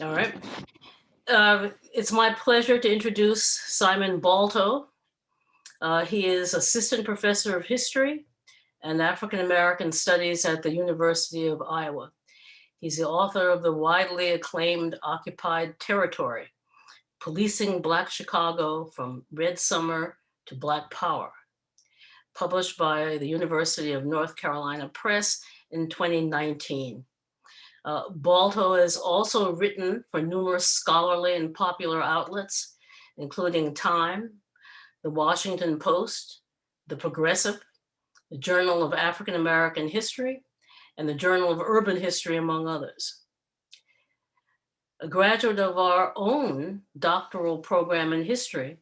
All right. It's my pleasure to introduce Simon Balto. He is Assistant Professor of History and African American Studies at the University of Iowa. He's the author of the widely acclaimed Occupied Territory, Policing Black Chicago from Red Summer to Black Power, published by the University of North Carolina Press in 2019. Balto has also written for numerous scholarly and popular outlets, including Time, the Washington Post, the Progressive, the Journal of African American History, and the Journal of Urban History, among others. A graduate of our own doctoral program in history,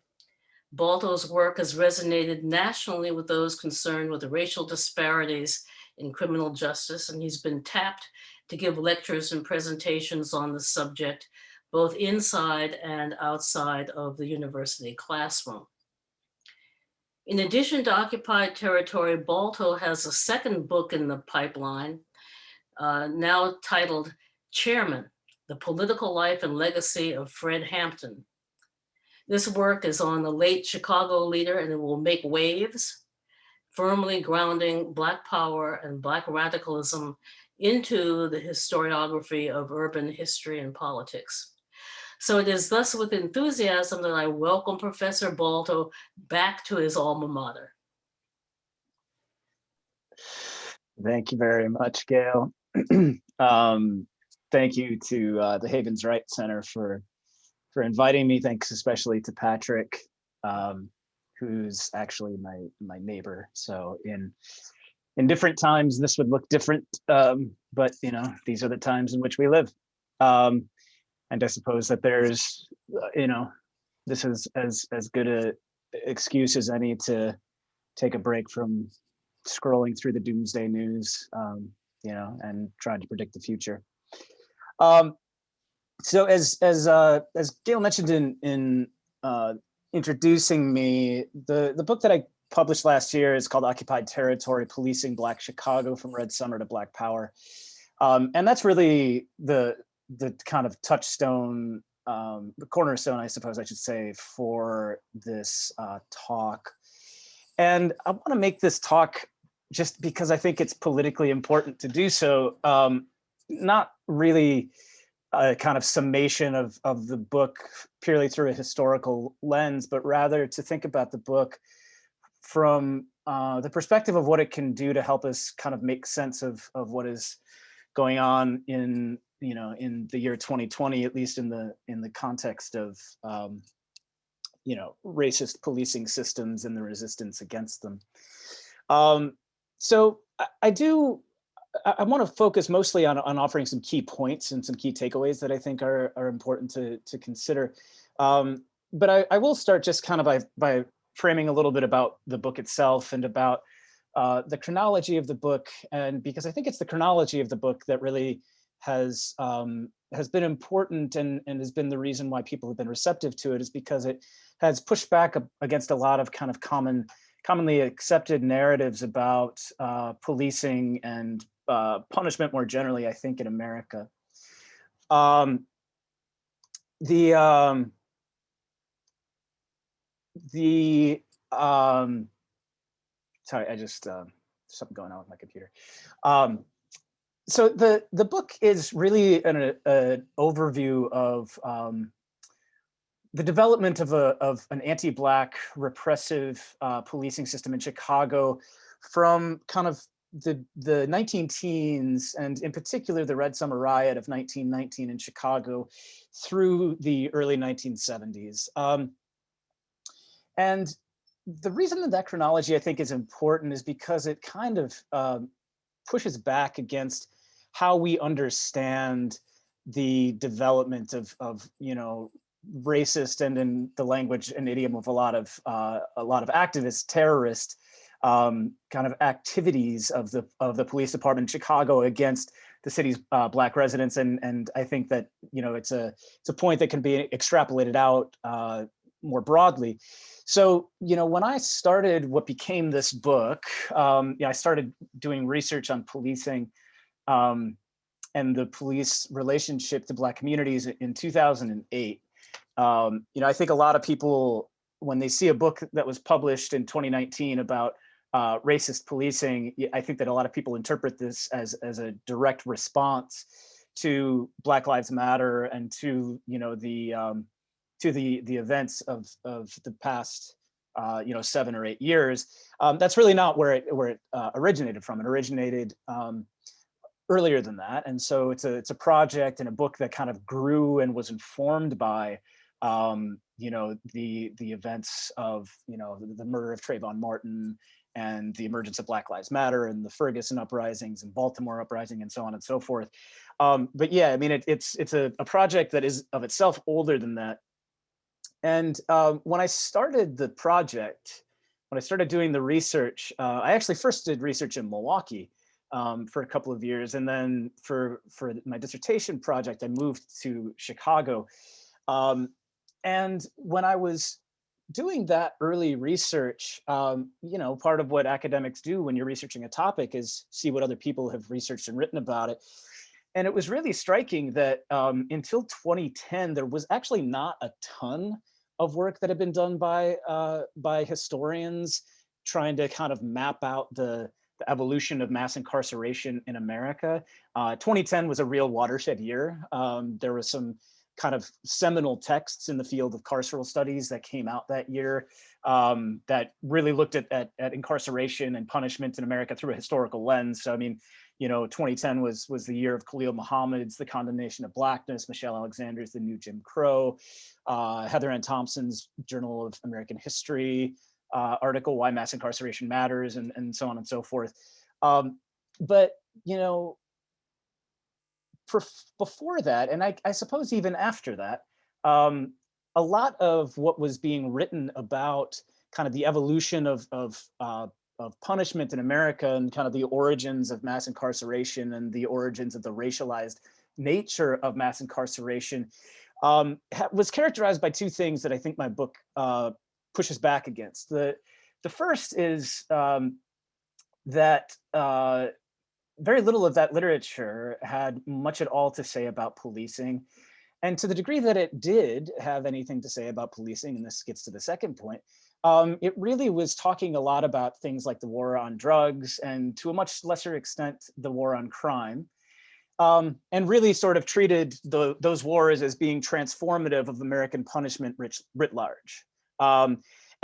Balto's work has resonated nationally with those concerned with the racial disparities in criminal justice, and he's been tapped to give lectures and presentations on the subject, both inside and outside of the university classroom. In addition to Occupied Territory, Balto has a second book in the pipeline, now titled Chairman, The Political Life and Legacy of Fred Hampton. This work is on the late Chicago leader, and it will make waves, firmly grounding Black power and Black radicalism into the historiography of urban history and politics. So it is thus with enthusiasm that I welcome Professor Balto back to his alma mater. Thank you very much, Gail. Thank you to the Havens Wright Center for inviting me. Thanks especially to Patrick, who's actually my neighbor. So in different times, this would look different, but these are the times in which we live. And I suppose that there's, this is as good a excuse as any to take a break from scrolling through the doomsday news, and trying to predict the future. So as Gail mentioned in introducing me, the book that I published last year is called Occupied Territory: Policing Black Chicago from Red Summer to Black Power, and that's really the kind of touchstone, the cornerstone, I suppose I should say, for this talk. And I want to make this talk just because I think it's politically important to do so, not really a kind of summation of the book purely through a historical lens, but rather to think about the book from the perspective of what it can do to help us kind of make sense of what is going on in the year 2020, at least in the context of racist policing systems and the resistance against them. So I want to focus mostly on offering some key points and some key takeaways that I think are important to consider. But I will start just kind of by framing a little bit about the book itself and about the chronology of the book, and because I think it's the chronology of the book that really has been important and has been the reason why people have been receptive to it, is because it has pushed back against a lot of kind of commonly accepted narratives about policing and punishment more generally, I think, in America. Sorry, I just something going on with my computer. So the book is really an overview of the development of an anti-Black repressive policing system in Chicago from kind of the 19 teens, and in particular the Red Summer Riot of 1919 in Chicago through the early 1970s. And the reason that chronology I think is important is because it kind of pushes back against how we understand the development of racist, and in the language and idiom of a lot of activists, terrorist kind of activities of the police department in Chicago against the city's Black residents, and I think that it's a point that can be extrapolated out more broadly. So when I started what became this book, I started doing research on policing and the police relationship to Black communities in 2008. I think a lot of people, when they see a book that was published in 2019 about racist policing, I think that a lot of people interpret this as a direct response to Black Lives Matter and to the events of the past 7 or 8 years. That's really not where it originated from. It originated earlier than that, and so it's a project and a book that kind of grew and was informed by the events of the murder of Trayvon Martin and the emergence of Black Lives Matter and the Ferguson uprisings and Baltimore uprising and so on and so forth. But yeah, I mean, it's a project that is of itself older than that. And when I started the project, when I started doing the research, I actually first did research in Milwaukee for a couple of years. And then for my dissertation project, I moved to Chicago. And when I was doing that early research, part of what academics do when you're researching a topic is see what other people have researched and written about it. And it was really striking that until 2010, there was actually not a ton of work that had been done by historians trying to kind of map out the evolution of mass incarceration in America. 2010 was a real watershed year. There was some kind of seminal texts in the field of carceral studies that came out that year that really looked at incarceration and punishment in America through a historical lens. So, I mean, 2010 was the year of Khalil Muhammad's The Condemnation of Blackness, Michelle Alexander's The New Jim Crow, Heather Ann Thompson's Journal of American History article, Why Mass Incarceration Matters, and so on and so forth. But, before that, and I suppose even after that, a lot of what was being written about kind of the evolution of punishment in America and kind of the origins of mass incarceration and the origins of the racialized nature of mass incarceration was characterized by two things that I think my book pushes back against. The first is that very little of that literature had much at all to say about policing. And to the degree that it did have anything to say about policing, and this gets to the second point, it really was talking a lot about things like the war on drugs and to a much lesser extent, the war on crime. And really sort of treated those wars as being transformative of American punishment writ large.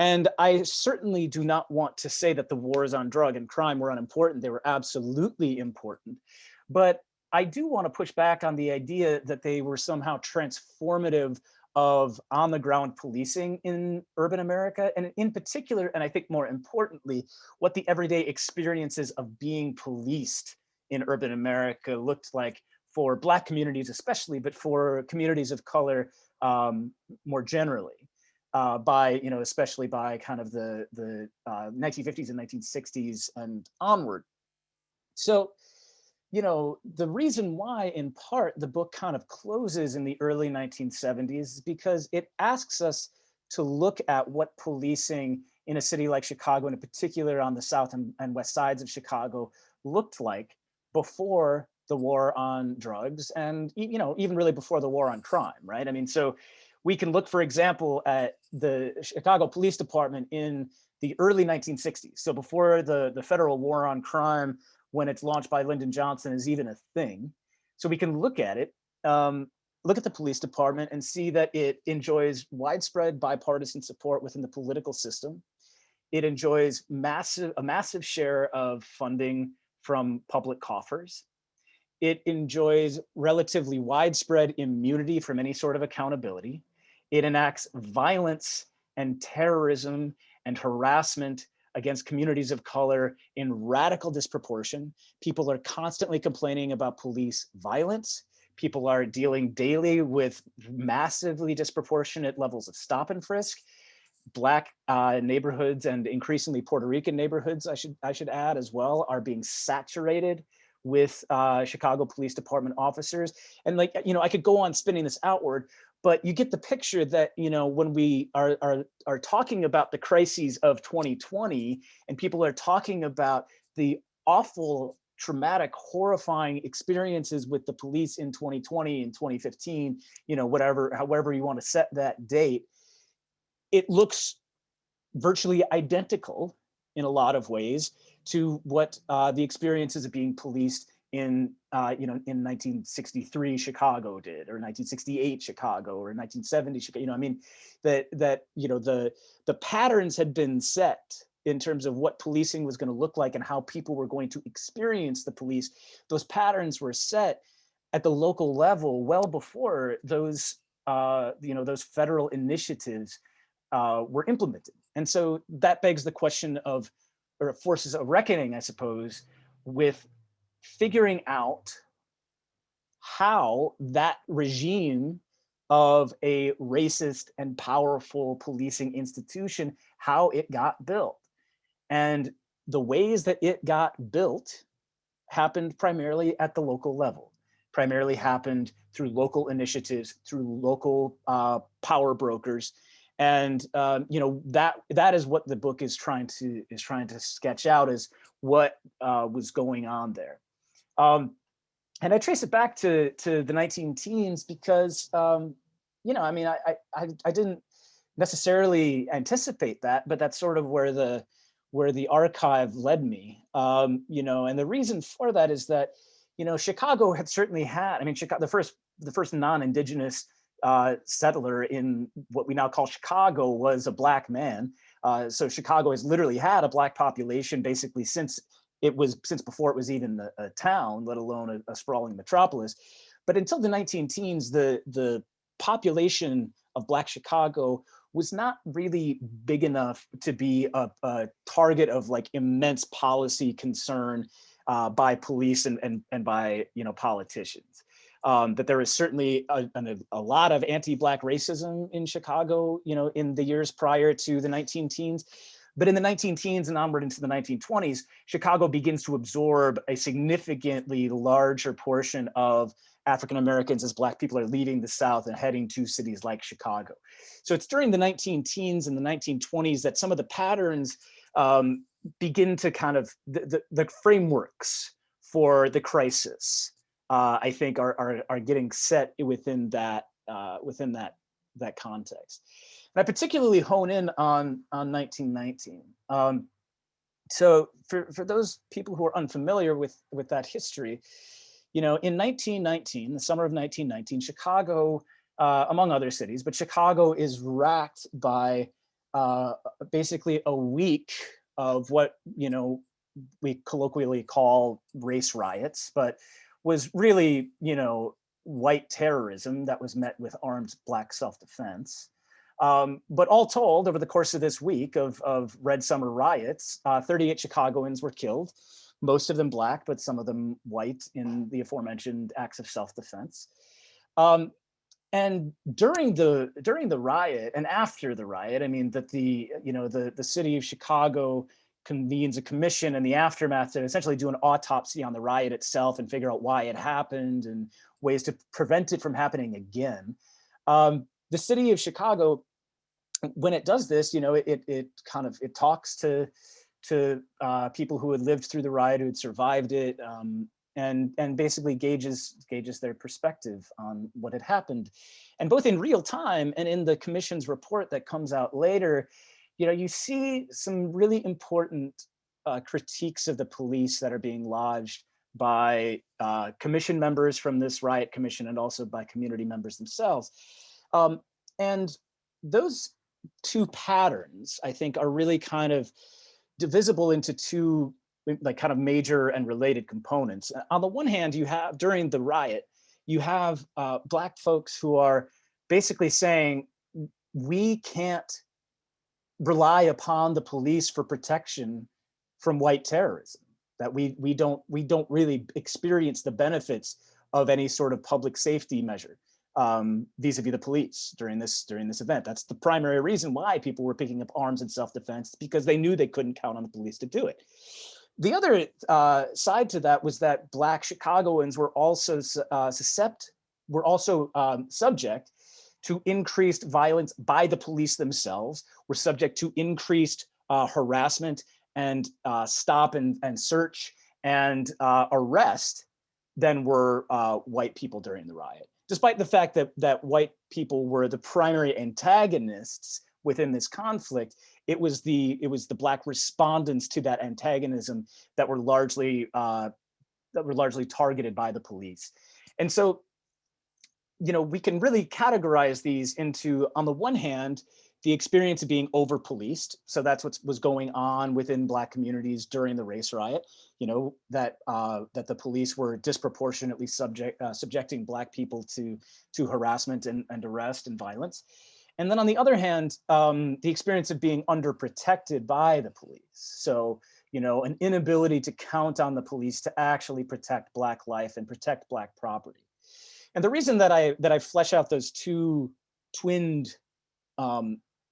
And I certainly do not want to say that the wars on drug and crime were unimportant. They were absolutely important. But I do want to push back on the idea that they were somehow transformative of on-the-ground policing in urban America, and in particular, and I think more importantly, what the everyday experiences of being policed in urban America looked like for Black communities especially, but for communities of color more generally. Especially by kind of the 1950s and 1960s and onward. So, the reason why, in part, the book kind of closes in the early 1970s is because it asks us to look at what policing in a city like Chicago, and in particular on the south and west sides of Chicago, looked like before the war on drugs and, even really before the war on crime, right? I mean, so we can look, for example, at the Chicago Police Department in the early 1960s. So before the federal war on crime, when it's launched by Lyndon Johnson, is even a thing. So we can look at it, look at the police department and see that it enjoys widespread bipartisan support within the political system. It enjoys a massive share of funding from public coffers. It enjoys relatively widespread immunity from any sort of accountability. It enacts violence and terrorism and harassment against communities of color in radical disproportion. People are constantly complaining about police violence. People are dealing daily with massively disproportionate levels of stop and frisk. Black neighborhoods and increasingly Puerto Rican neighborhoods, I should add as well, are being saturated with Chicago Police Department officers. And I could go on spinning this outward, but you get the picture that, when we are talking about the crises of 2020 and people are talking about the awful traumatic, horrifying experiences with the police in 2020 and 2015, however you want to set that date, it looks virtually identical in a lot of ways to what the experiences of being policed in 1963 Chicago did, or 1968 Chicago, or 1970 Chicago. The patterns had been set in terms of what policing was going to look like and how people were going to experience the police. Those patterns were set at the local level well before those federal initiatives were implemented. And so that begs the question of, or forces a reckoning, I suppose, with figuring out how that regime of a racist and powerful policing institution, how it got built. And the ways that it got built happened primarily at the local level, primarily happened through local initiatives, through local power brokers. And that is what the book is trying to sketch out, is what was going on there. And I trace it back to the 19 teens because I didn't necessarily anticipate that, but that's sort of where the archive led me. And the reason for that is that Chicago had certainly had, Chicago, the first non-Indigenous settler in what we now call Chicago was a Black man. So Chicago has literally had a Black population basically since before it was even a town, let alone a sprawling metropolis. But until the 19 teens, the population of Black Chicago was not really big enough to be a target of like immense policy concern by police and by politicians. That there is certainly a lot of anti-Black racism in Chicago, in the years prior to the 19 teens. But in the 19 teens and onward into the 1920s, Chicago begins to absorb a significantly larger portion of African Americans as Black people are leaving the South and heading to cities like Chicago. So it's during the 19 teens and the 1920s that some of the patterns begin to kind of, the frameworks for the crisis, I think are getting set within that context. And I particularly hone in on 1919. So for those people who are unfamiliar with that history, in 1919, the summer of 1919, Chicago, among other cities, but Chicago is racked by basically a week of what we colloquially call race riots, but was really white terrorism that was met with armed Black self-defense. But all told, over the course of this week of Red Summer riots, 38 Chicagoans were killed, most of them Black, but some of them white, in the aforementioned acts of self-defense. And during the riot and after the riot, the city of Chicago convenes a commission in the aftermath to essentially do an autopsy on the riot itself and figure out why it happened and ways to prevent it from happening again. The city of Chicago, when it does this, it talks to people who had lived through the riot, who had survived it, and basically gauges their perspective on what had happened. And both in real time and in the commission's report that comes out later, you see some really important critiques of the police that are being lodged by commission members from this riot commission and also by community members themselves. And those two patterns, I think, are really kind of divisible into two kind of major and related components. On the one hand, you have, during the riot, you have Black folks who are basically saying, we can't rely upon the police for protection from white terrorism, that we don't really experience the benefits of any sort of public safety measure vis-a-vis the police during this event. That's the primary reason why people were picking up arms in self-defense, because they knew they couldn't count on the police to do it. The other side to that was that Black Chicagoans were also subject to increased violence by the police themselves, were subject to increased harassment and stop and search and arrest than were white people during the riot, despite the fact that white people were the primary antagonists within this conflict. It was the Black respondents to that antagonism that were largely targeted by the police. And so, we can really categorize these into, on the one hand, the experience of being over policed. So that's what was going on within Black communities during the race riot, that the police were disproportionately subjecting Black people to harassment and arrest and violence. And then on the other hand, the experience of being underprotected by the police. So, an inability to count on the police to actually protect Black life and protect Black property. And the reason that I flesh out those two twinned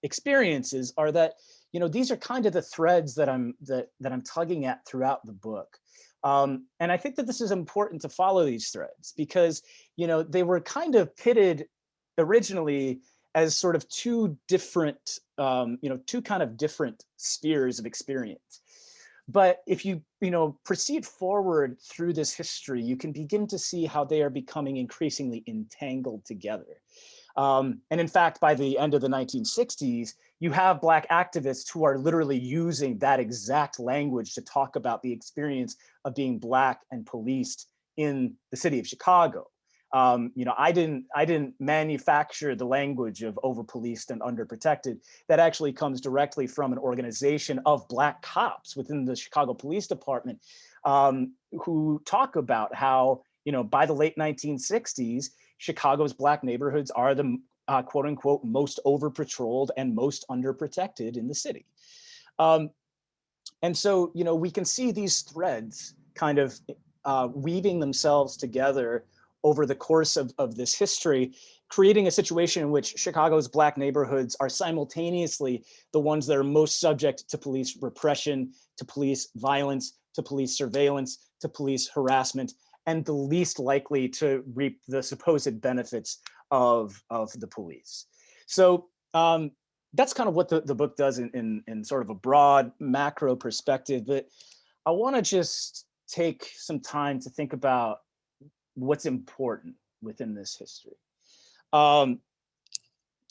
experiences are that, these are kind of the threads that I'm tugging at throughout the book. And I think that this is important to follow these threads because, they were kind of pitted originally as sort of two different, two kind of different spheres of experience. But if you proceed forward through this history, you can begin to see how they are becoming increasingly entangled together. And in fact, by the end of the 1960s, you have Black activists who are literally using that exact language to talk about the experience of being Black and policed in the city of Chicago. I didn't manufacture the language of over-policed and underprotected. That actually comes directly from an organization of Black cops within the Chicago Police Department, who talk about how, by the late 1960s, Chicago's Black neighborhoods are the quote unquote most over-patrolled and most underprotected in the city. And so, we can see these threads kind of weaving themselves together over the course of this history, creating a situation in which Chicago's Black neighborhoods are simultaneously the ones that are most subject to police repression, to police violence, to police surveillance, to police harassment, and the least likely to reap the supposed benefits of the police. So that's kind of what the book does in sort of a broad macro perspective. But I want to just take some time to think about what's important within this history.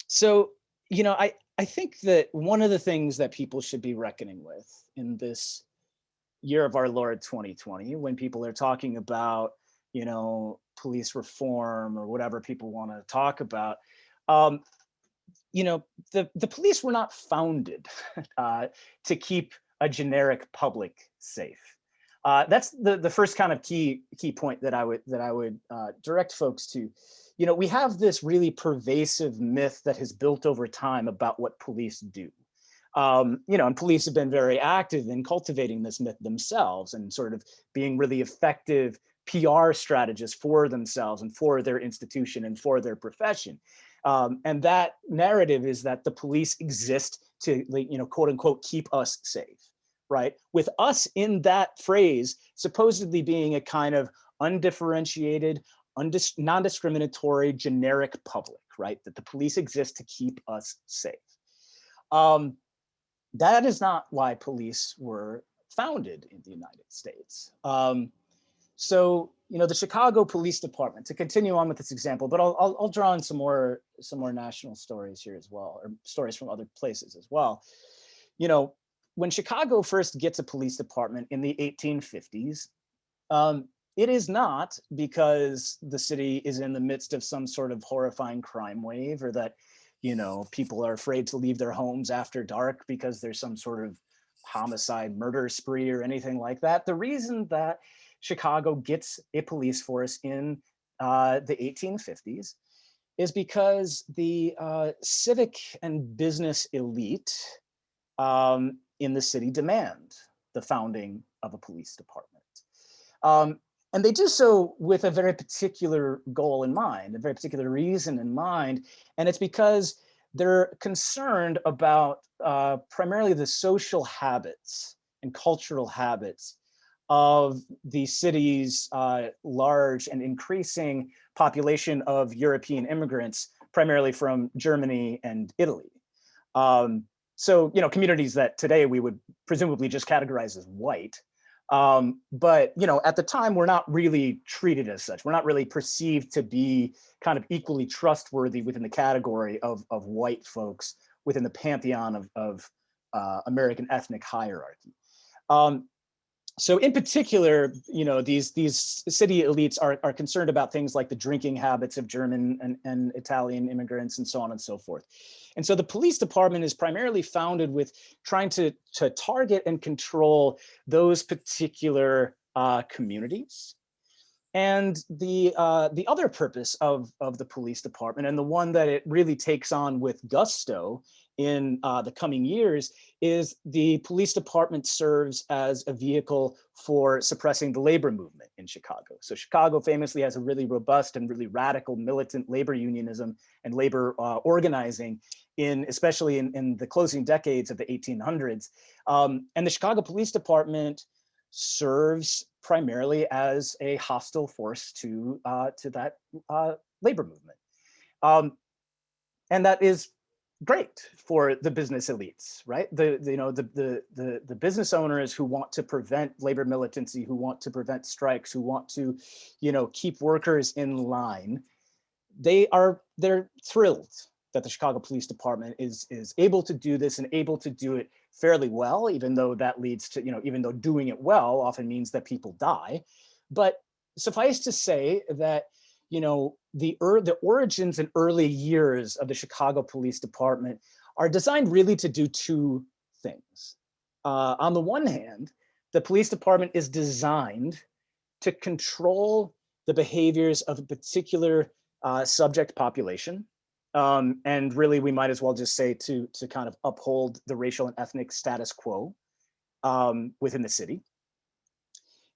So, I think that one of the things that people should be reckoning with in this year of our Lord 2020, when people are talking about, police reform or whatever people want to talk about, the police were not founded to keep a generic public safe. That's the first kind of key point that I would direct folks to. We have this really pervasive myth that has built over time about what police do. And police have been very active in cultivating this myth themselves and sort of being really effective PR strategists for themselves and for their institution and for their profession. And that narrative is that the police exist to, quote unquote, keep us safe. Right? With us in that phrase supposedly being a kind of undifferentiated, non-discriminatory, generic public, right? That the police exist to keep us safe. That is not why police were founded in the United States. So, the Chicago Police Department, to continue on with this example, but I'll draw in some more national stories here as well, or stories from other places as well. When Chicago first gets a police department in the 1850s, it is not because the city is in the midst of some sort of horrifying crime wave, or that, people are afraid to leave their homes after dark because there's some sort of homicide, murder spree or anything like that. The reason that Chicago gets a police force in the 1850s is because the civic and business elite in the city demand the founding of a police department. And they do so with a very particular goal in mind, a very particular reason in mind. And it's because they're concerned about primarily the social habits and cultural habits of the city's large and increasing population of European immigrants, primarily from Germany and Italy. So, communities that today we would presumably just categorize as white, But at the time, we're not really treated as such. We're not really perceived to be kind of equally trustworthy within the category of white folks within the pantheon of American ethnic hierarchy. So in particular, these city elites are concerned about things like the drinking habits of German and Italian immigrants and so on and so forth. And so the police department is primarily founded with trying to target and control those particular communities. And the other purpose of the police department, and the one that it really takes on with gusto in the coming years, is the police department serves as a vehicle for suppressing the labor movement in Chicago. So Chicago famously has a really robust and really radical militant labor unionism and labor organizing, especially in the closing decades of the 1800s. And the Chicago Police Department serves primarily as a hostile force to that labor movement, and that is great for the business elites, right? The business owners who want to prevent labor militancy, who want to prevent strikes, who want to, keep workers in line. They're thrilled that the Chicago Police Department is able to do this and able to do it fairly well, even though that leads to, even though doing it well often means that people die. But suffice to say that, the origins and early years of the Chicago Police Department are designed really to do two things. On the one hand, the police department is designed to control the behaviors of a particular subject population. And really, we might as well just say to kind of uphold the racial and ethnic status quo within the city.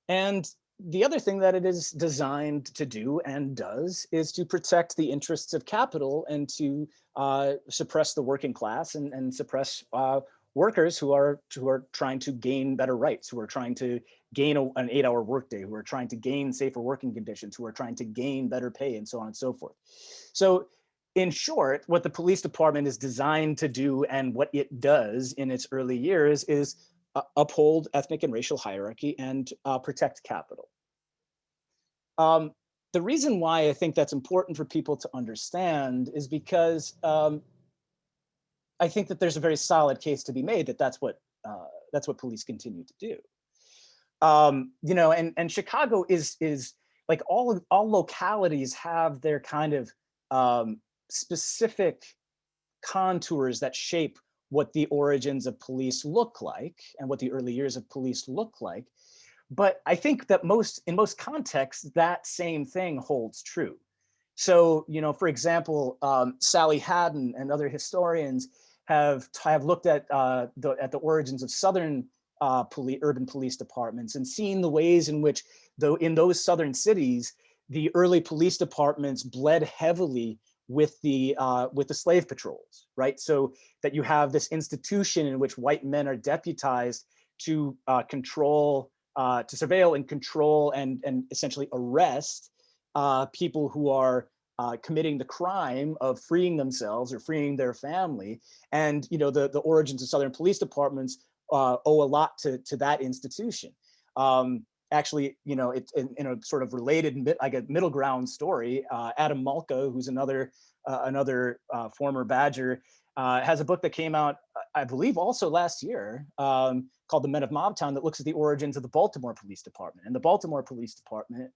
And the other thing that it is designed to do and does is to protect the interests of capital and to suppress the working class and suppress workers who are trying to gain better rights, who are trying to gain an 8-hour workday, who are trying to gain safer working conditions, who are trying to gain better pay, and so on and so forth. So in short, what the police department is designed to do and what it does in its early years is uphold ethnic and racial hierarchy and protect capital. The reason why I think that's important for people to understand is because I think that there's a very solid case to be made that that's what police continue to do. And Chicago is like all localities have their kind of specific contours that shape what the origins of police look like and what the early years of police look like. But I think that in most contexts, that same thing holds true. So, for example, Sally Haddon and other historians have looked at the origins of Southern urban police departments and seen the ways in which, though in those Southern cities, the early police departments bled heavily with the slave patrols, right? So that you have this institution in which white men are deputized to control, to surveil and control and essentially arrest people who are committing the crime of freeing themselves or freeing their family. And the origins of Southern police departments owe a lot to that institution. Actually, it's in a sort of related, middle ground story. Adam Malka, who's another former Badger, has a book that came out, I believe, also last year, called The Men of Mobtown, that looks at the origins of the Baltimore Police Department. And the Baltimore Police Department,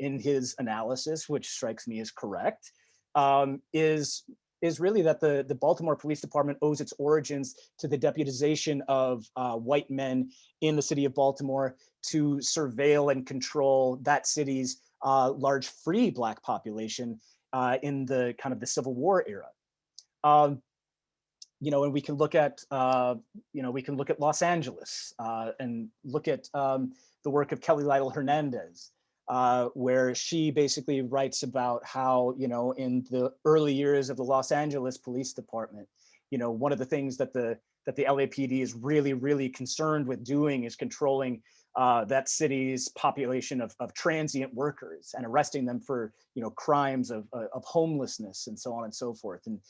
in his analysis, which strikes me as correct, is really that the Baltimore Police Department owes its origins to the deputization of white men in the city of Baltimore to surveil and control that city's large free Black population in the kind of the Civil War era. And we can look at Los Angeles and look at the work of Kelly Lytle Hernandez, where she basically writes about how, in the early years of the Los Angeles Police Department, one of the things that the LAPD is really, really concerned with doing is controlling that city's population of transient workers and arresting them for, crimes of homelessness and so on and so forth. And,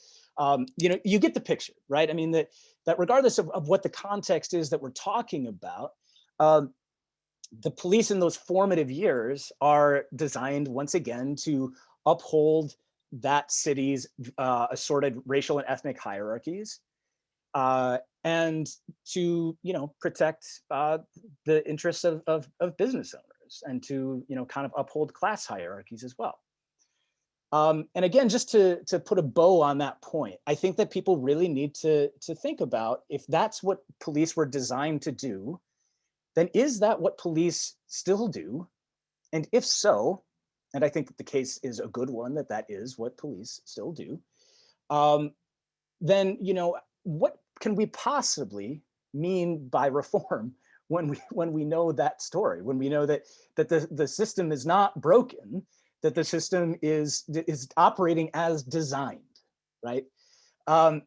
you get the picture, right? I mean, that regardless of what the context is that we're talking about, the police in those formative years are designed once again to uphold that city's assorted racial and ethnic hierarchies, and to protect the interests of business owners, and to kind of uphold class hierarchies as well. And again, just to put a bow on that point, I think that people really need to think about, if that's what police were designed to do, then is that what police still do? And if so, and I think that the case is a good one, that that is what police still do, um, then what can we possibly mean by reform when we know that story, when we know that the system is not broken, that the system is operating as designed, right? Um,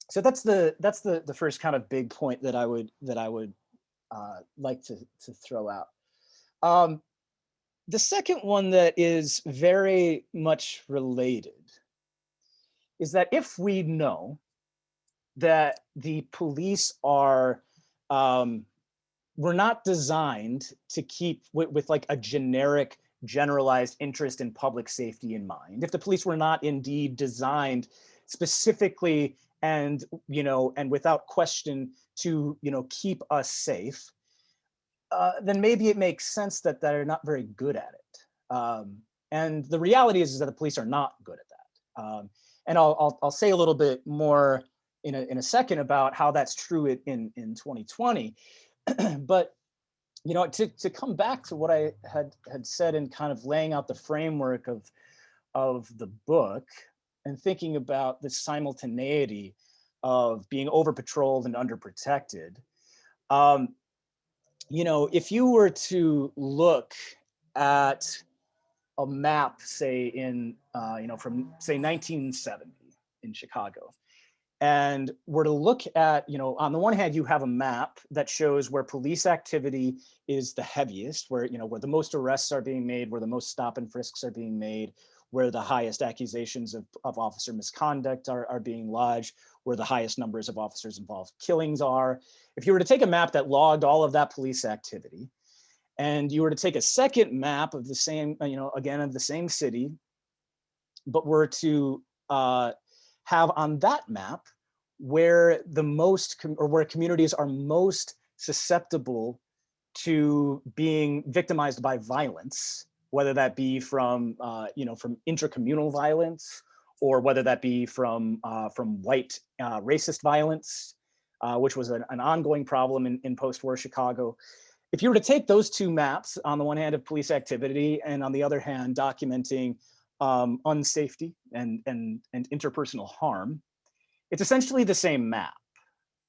so that's the first kind of big point that I would like to throw out. Um, the second one that is very much related is that if we know that the police are were not designed to keep with like a generic generalized interest in public safety in mind, if the police were not indeed designed specifically and and without question to keep us safe, then maybe it makes sense that they're not very good at it. And the reality is that the police are not good at that. And I'll say a little bit more in a second about how that's true in 2020. But to come back to what I had said in kind of laying out the framework of the book, and thinking about the simultaneity of being over patrolled and underprotected. If you were to look at a map, say from say 1970 in Chicago, and were to look at, on the one hand, you have a map that shows where police activity is the heaviest, where the most arrests are being made, where the most stop and frisks are being made, where the highest accusations of officer misconduct are being lodged, where the highest numbers of officers involved killings are. If you were to take a map that logged all of that police activity, and you were to take a second map of the same, again, of the same city, but were to have on that map where the most, or where communities are most susceptible to being victimized by violence, whether that be from from intracommunal violence, or whether that be from white racist violence, which was an ongoing problem in post-war Chicago. If you were to take those two maps, on the one hand of police activity, and on the other hand documenting unsafety and interpersonal harm, it's essentially the same map.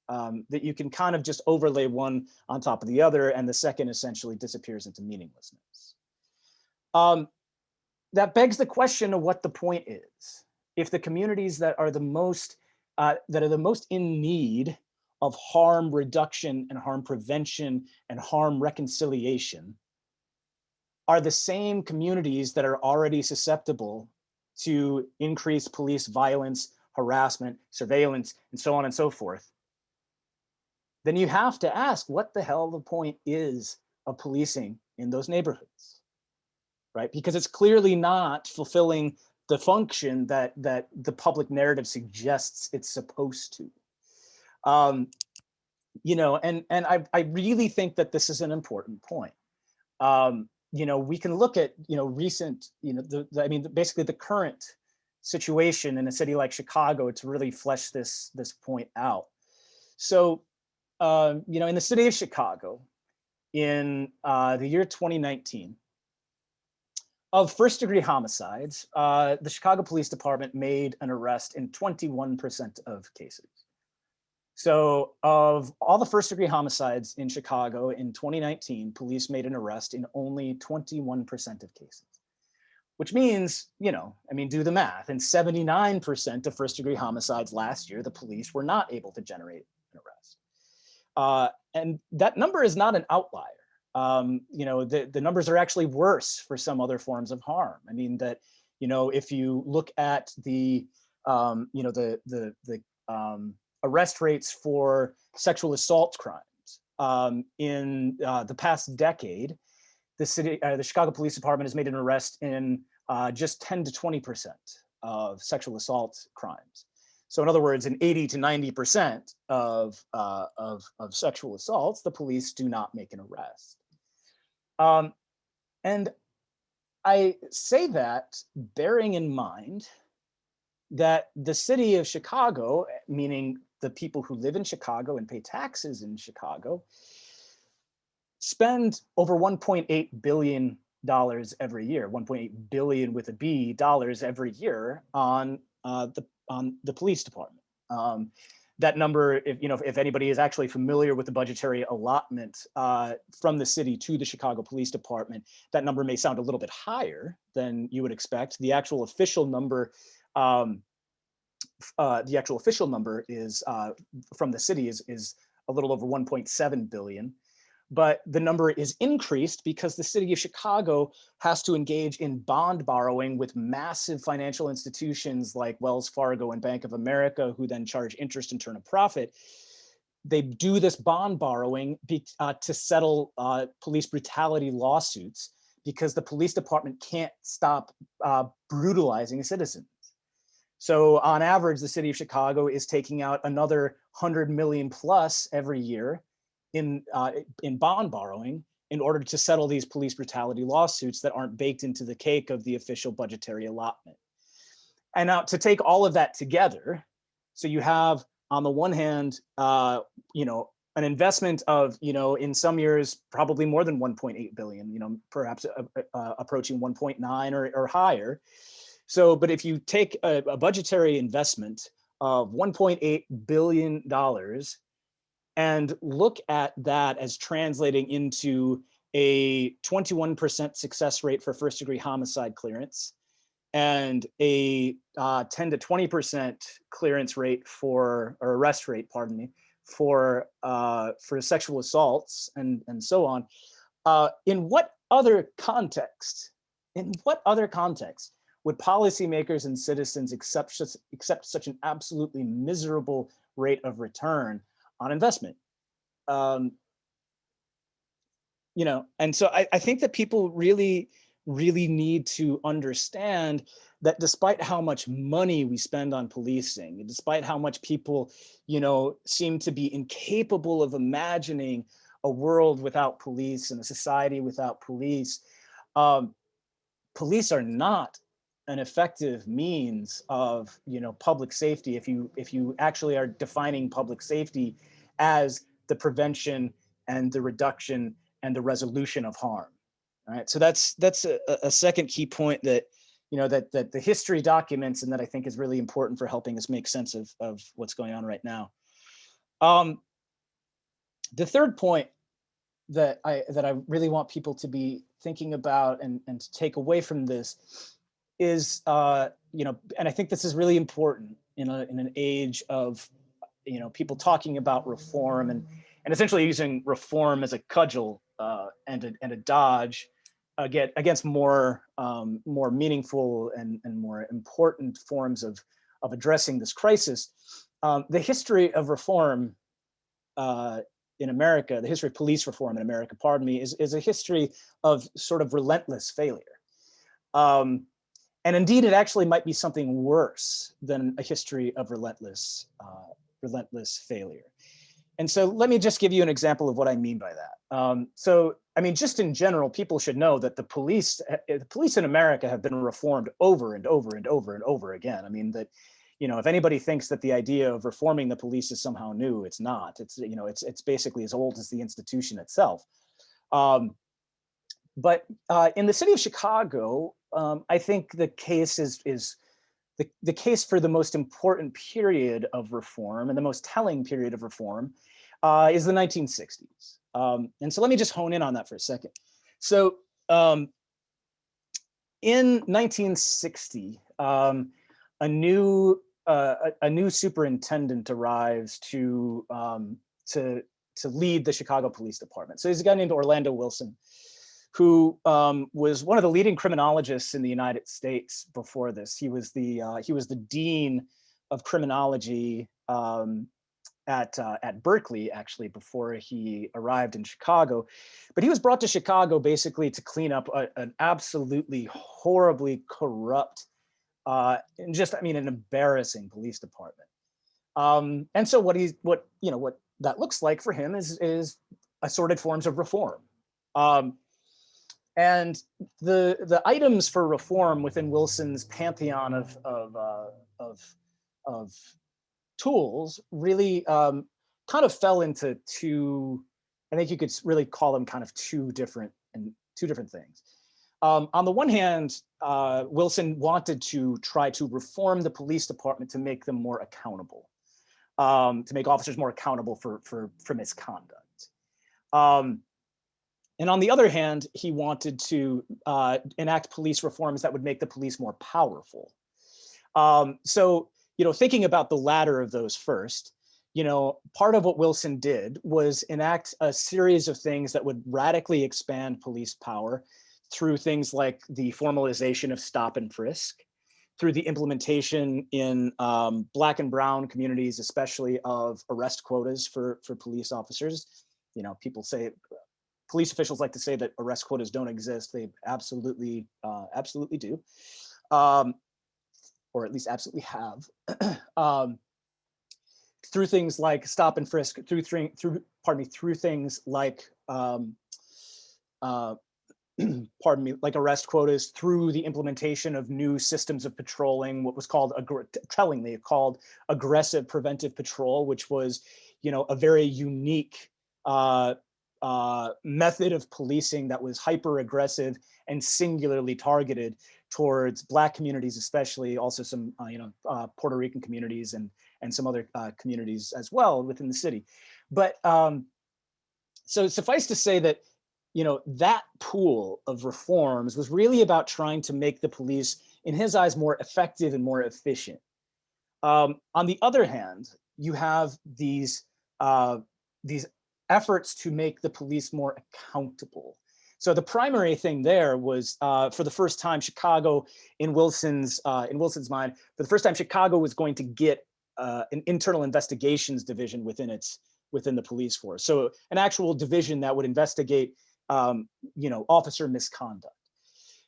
That you can kind of just overlay one on top of the other, and the second essentially disappears into meaninglessness. That begs the question of what the point is. If the communities that are the most in need of harm reduction and harm prevention and harm reconciliation are the same communities that are already susceptible to increased police violence, harassment, surveillance, and so on and so forth, then you have to ask what the hell the point is of policing in those neighborhoods, right? Because it's clearly not fulfilling the function that the public narrative suggests it's supposed to. And I really think that this is an important point. We can look at recent, basically the current situation in a city like Chicago to really flesh this point out. So in the city of Chicago, in the year 2019, of first-degree homicides, the Chicago Police Department made an arrest in 21% of cases. So of all the first-degree homicides in Chicago in 2019, police made an arrest in only 21% of cases, which means, do the math. In 79% of first-degree homicides last year, the police were not able to generate an arrest. And that number is not an outlier. The numbers are actually worse for some other forms of harm. If you look at the arrest rates for sexual assault crimes, In the past decade, the Chicago Police Department has made an arrest in just 10 to 20% of sexual assault crimes. So in other words, in 80 to 90% of sexual assaults, the police do not make an arrest. And I say that bearing in mind that the city of Chicago, meaning the people who live in Chicago and pay taxes in Chicago, spend over $1.8 billion every year, 1.8 billion with a B dollars every year on the police department. That number, if anybody is actually familiar with the budgetary allotment from the city to the Chicago Police Department, that number may sound a little bit higher than you would expect. The actual official number, is from the city is a little over 1.7 billion. But the number is increased because the city of Chicago has to engage in bond borrowing with massive financial institutions like Wells Fargo and Bank of America, who then charge interest and turn a profit. They do this bond borrowing to settle police brutality lawsuits because the police department can't stop brutalizing citizens. So on average, the city of Chicago is taking out another 100 million plus every year in bond borrowing in order to settle these police brutality lawsuits that aren't baked into the cake of the official budgetary allotment. And now to take all of that together, so you have on the one hand, an investment of, in some years, probably more than 1.8 billion, perhaps approaching 1.9 or higher. So, but if you take a budgetary investment of $1.8 billion and look at that as translating into a 21% success rate for first degree homicide clearance and a 10 to 20% clearance rate or arrest rate, for sexual assaults and so on. In what other context would policymakers and citizens accept such an absolutely miserable rate of return on investment? And so I think that people really need to understand that despite how much money we spend on policing, and despite how much people, seem to be incapable of imagining a world without police and a society without police, police are not an effective means of, public safety if you actually are defining public safety as the prevention and the reduction and the resolution of harm. All right, so that's a second key point that that the history documents, and that I think is really important for helping us make sense of what's going on right now. The third point that I really want people to be thinking about and to take away from this is, and I think this is really important in an age of, people talking about reform and essentially using reform as a cudgel and a dodge against more meaningful and more important forms of addressing this crisis. The history of reform in America, the history of police reform in America, is a history of sort of relentless failure. And indeed, it actually might be something worse than a history of relentless failure. And so let me just give you an example of what I mean by that. So, I mean, just in general, people should know that the police in America have been reformed over and over and over and over again. I mean, that, if anybody thinks that the idea of reforming the police is somehow new, it's not. It's basically as old as the institution itself. But in the city of Chicago, I think the case is the case for the most important period of reform and the most telling period of reform is the 1960s. And so let me just hone in on that for a second. So in 1960, a new superintendent arrives to lead the Chicago Police Department. So he's a guy named Orlando Wilson, who was one of the leading criminologists in the United States before this. He was the dean of criminology at Berkeley, actually, before he arrived in Chicago. But he was brought to Chicago basically to clean up an absolutely horribly corrupt, and just, I mean, an embarrassing police department. And so what that looks like for him is assorted forms of reform. Um, and the items for reform within Wilson's pantheon of tools really kind of fell into two. I think you could really call them kind of two different things. On the one hand, Wilson wanted to try to reform the police department to make them more accountable, to make officers more accountable for misconduct. And on the other hand, he wanted to enact police reforms that would make the police more powerful. So, thinking about the latter of those first, part of what Wilson did was enact a series of things that would radically expand police power through things like the formalization of stop and frisk, through the implementation in Black and brown communities, especially, of arrest quotas for police officers. People say, police officials like to say that arrest quotas don't exist. They absolutely do. Or at least absolutely have, through things like stop and frisk, through things like, like arrest quotas, through the implementation of new systems of patrolling, what was called, tellingly called, aggressive preventive patrol, which was, a very unique method of policing that was hyper aggressive and singularly targeted towards Black communities, especially, also some Puerto Rican communities and some other communities as well within the city. But so suffice to say that that pool of reforms was really about trying to make the police, in his eyes, more effective and more efficient. On the other hand, you have these efforts to make the police more accountable. So the primary thing there was, for the first time, Chicago, in Wilson's mind, for the first time, Chicago was going to get an internal investigations division within the police force. So an actual division that would investigate, officer misconduct.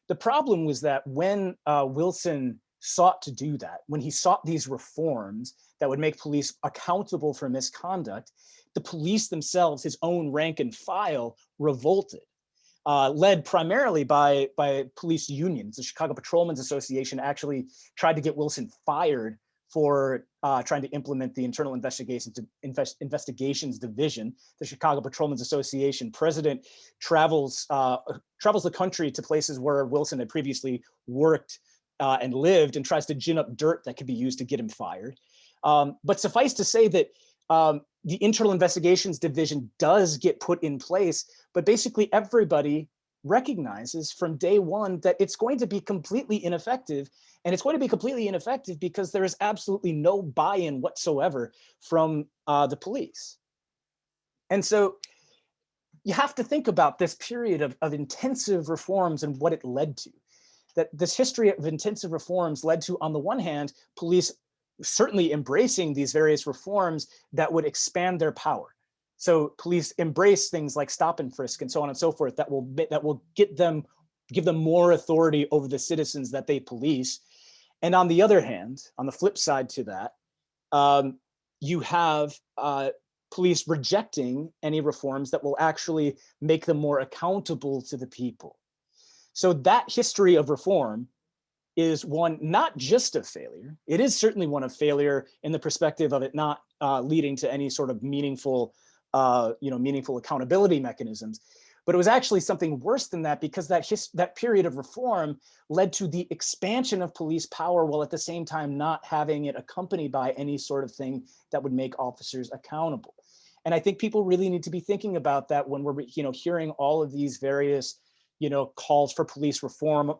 The problem was that when Wilson sought to do that, when he sought these reforms that would make police accountable for misconduct, the police themselves, his own rank and file, revolted. Led primarily by police unions. The Chicago Patrolmen's Association actually tried to get Wilson fired for trying to implement the Internal Investigations Division. The Chicago Patrolmen's Association president travels the country to places where Wilson had previously worked and lived, and tries to gin up dirt that could be used to get him fired. But suffice to say that the Internal Investigations Division does get put in place, but basically everybody recognizes from day one that it's going to be completely ineffective. And it's going to be completely ineffective because there is absolutely no buy-in whatsoever from the police. And so you have to think about this period of intensive reforms and what it led to. That this history of intensive reforms led to, on the one hand, police certainly embracing these various reforms that would expand their power. So police embrace things like stop and frisk and so on and so forth that will give them more authority over the citizens that they police. And on the other hand, on the flip side to that, you have police rejecting any reforms that will actually make them more accountable to the people. So that history of reform is one not just of failure. It is certainly one of failure in the perspective of it not leading to any sort of meaningful accountability mechanisms. But it was actually something worse than that, because that period of reform led to the expansion of police power, while at the same time not having it accompanied by any sort of thing that would make officers accountable. And I think people really need to be thinking about that when we're hearing all of these various calls for police reform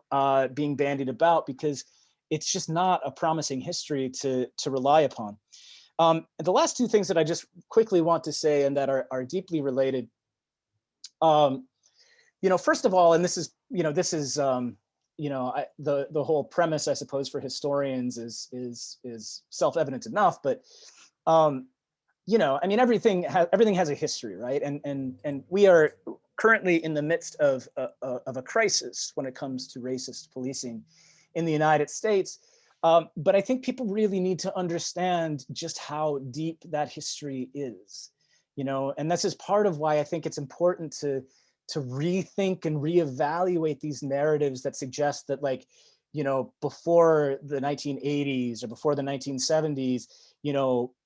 being bandied about, because it's just not a promising history to rely upon. And the last two things that I just quickly want to say, and that are deeply related. First of all, and this is the whole premise, I suppose, for historians is self-evident enough, but I mean, everything has a history, right? And we are currently in the midst of a crisis when it comes to racist policing in the United States. But I think people really need to understand just how deep that history is, and this is part of why I think it's important to rethink and reevaluate these narratives that suggest that, like, before the 1980s or before the 1970s,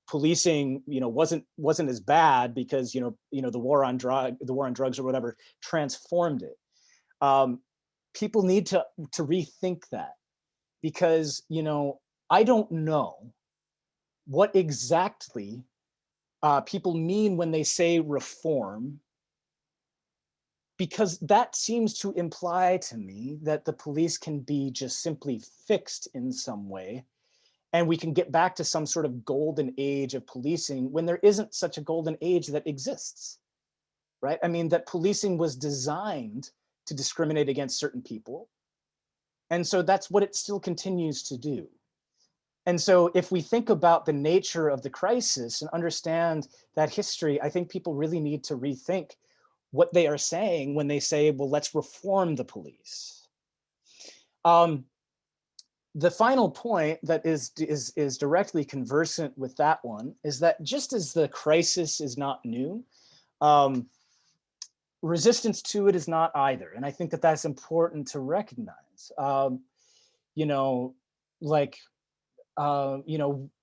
policing, wasn't as bad because the war on drugs or whatever transformed it. People need to rethink that, because I don't know what exactly people mean when they say reform, because that seems to imply to me that the police can be just simply fixed in some way, and we can get back to some sort of golden age of policing when there isn't such a golden age that exists, right? I mean, that policing was designed to discriminate against certain people, and so that's what it still continues to do. And so if we think about the nature of the crisis and understand that history, I think people really need to rethink what they are saying when they say, well, let's reform the police. The final point that is directly conversant with that one is that just as the crisis is not new, resistance to it is not either. And I think that that's important to recognize. Like,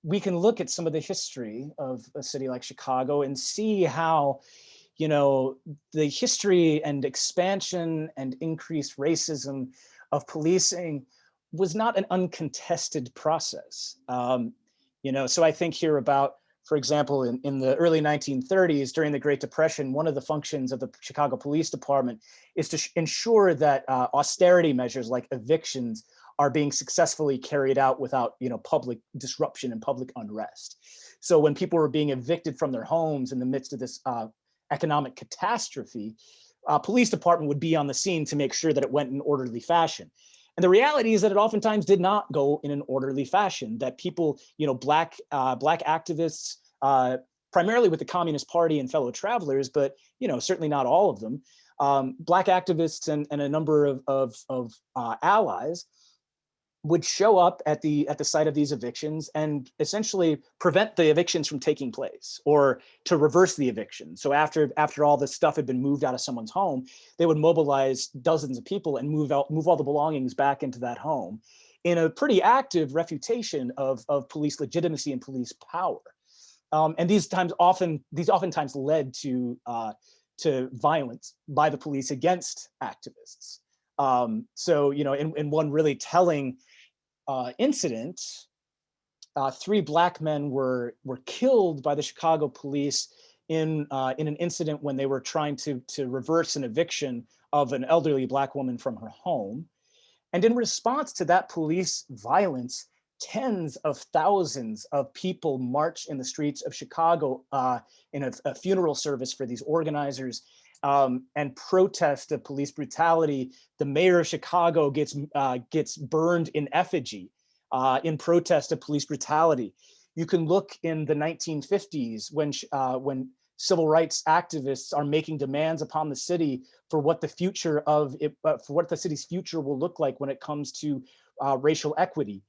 we can look at some of the history of a city like Chicago and see how, the history and expansion and increased racism of policing was not an uncontested process. So I think here about, for example, in the early 1930s, during the Great Depression, one of the functions of the Chicago Police Department is to ensure that austerity measures like evictions are being successfully carried out without public disruption and public unrest. So when people were being evicted from their homes in the midst of this economic catastrophe, police department would be on the scene to make sure that it went in orderly fashion. And the reality is that it oftentimes did not go in an orderly fashion, that people, black activists, primarily with the Communist Party and fellow travelers, but certainly not all of them, black activists and a number of allies would show up at the site of these evictions and essentially prevent the evictions from taking place, or to reverse the eviction. So after all this stuff had been moved out of someone's home, they would mobilize dozens of people and move all the belongings back into that home, in a pretty active refutation of police legitimacy and police power. And these oftentimes led to violence by the police against activists. So, in one really telling incident, 3 black men were killed by the Chicago police in an incident when they were trying to reverse an eviction of an elderly black woman from her home. And in response to that police violence, tens of thousands of people marched in the streets of Chicago in a funeral service for these organizers, and protest of police brutality. The mayor of Chicago gets burned in effigy in protest of police brutality. You can look in the 1950s when civil rights activists are making demands upon the city for what the future of it, for what the city's future will look like when it comes to racial equity.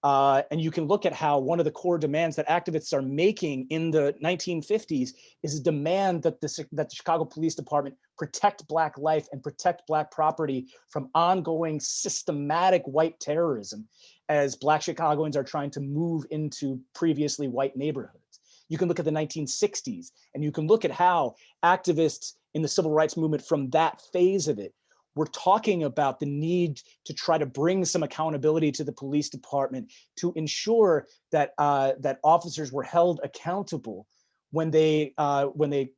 And you can look at how one of the core demands that activists are making in the 1950s is a demand that the Chicago Police Department protect Black life and protect Black property from ongoing systematic white terrorism, as Black Chicagoans are trying to move into previously white neighborhoods. You can look at the 1960s, and you can look at how activists in the civil rights movement from that phase of it were talking about the need to try to bring some accountability to the police department to ensure that that officers were held accountable when they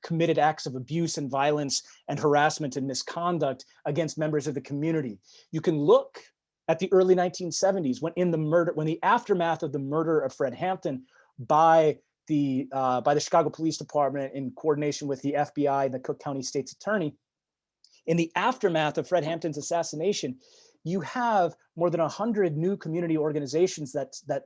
committed acts of abuse and violence and harassment and misconduct against members of the community. You can look at the early 1970s when the aftermath of the murder of Fred Hampton by the Chicago Police Department in coordination with the FBI and the Cook County State's Attorney. In the aftermath of Fred Hampton's assassination, you have more than 100 new community organizations that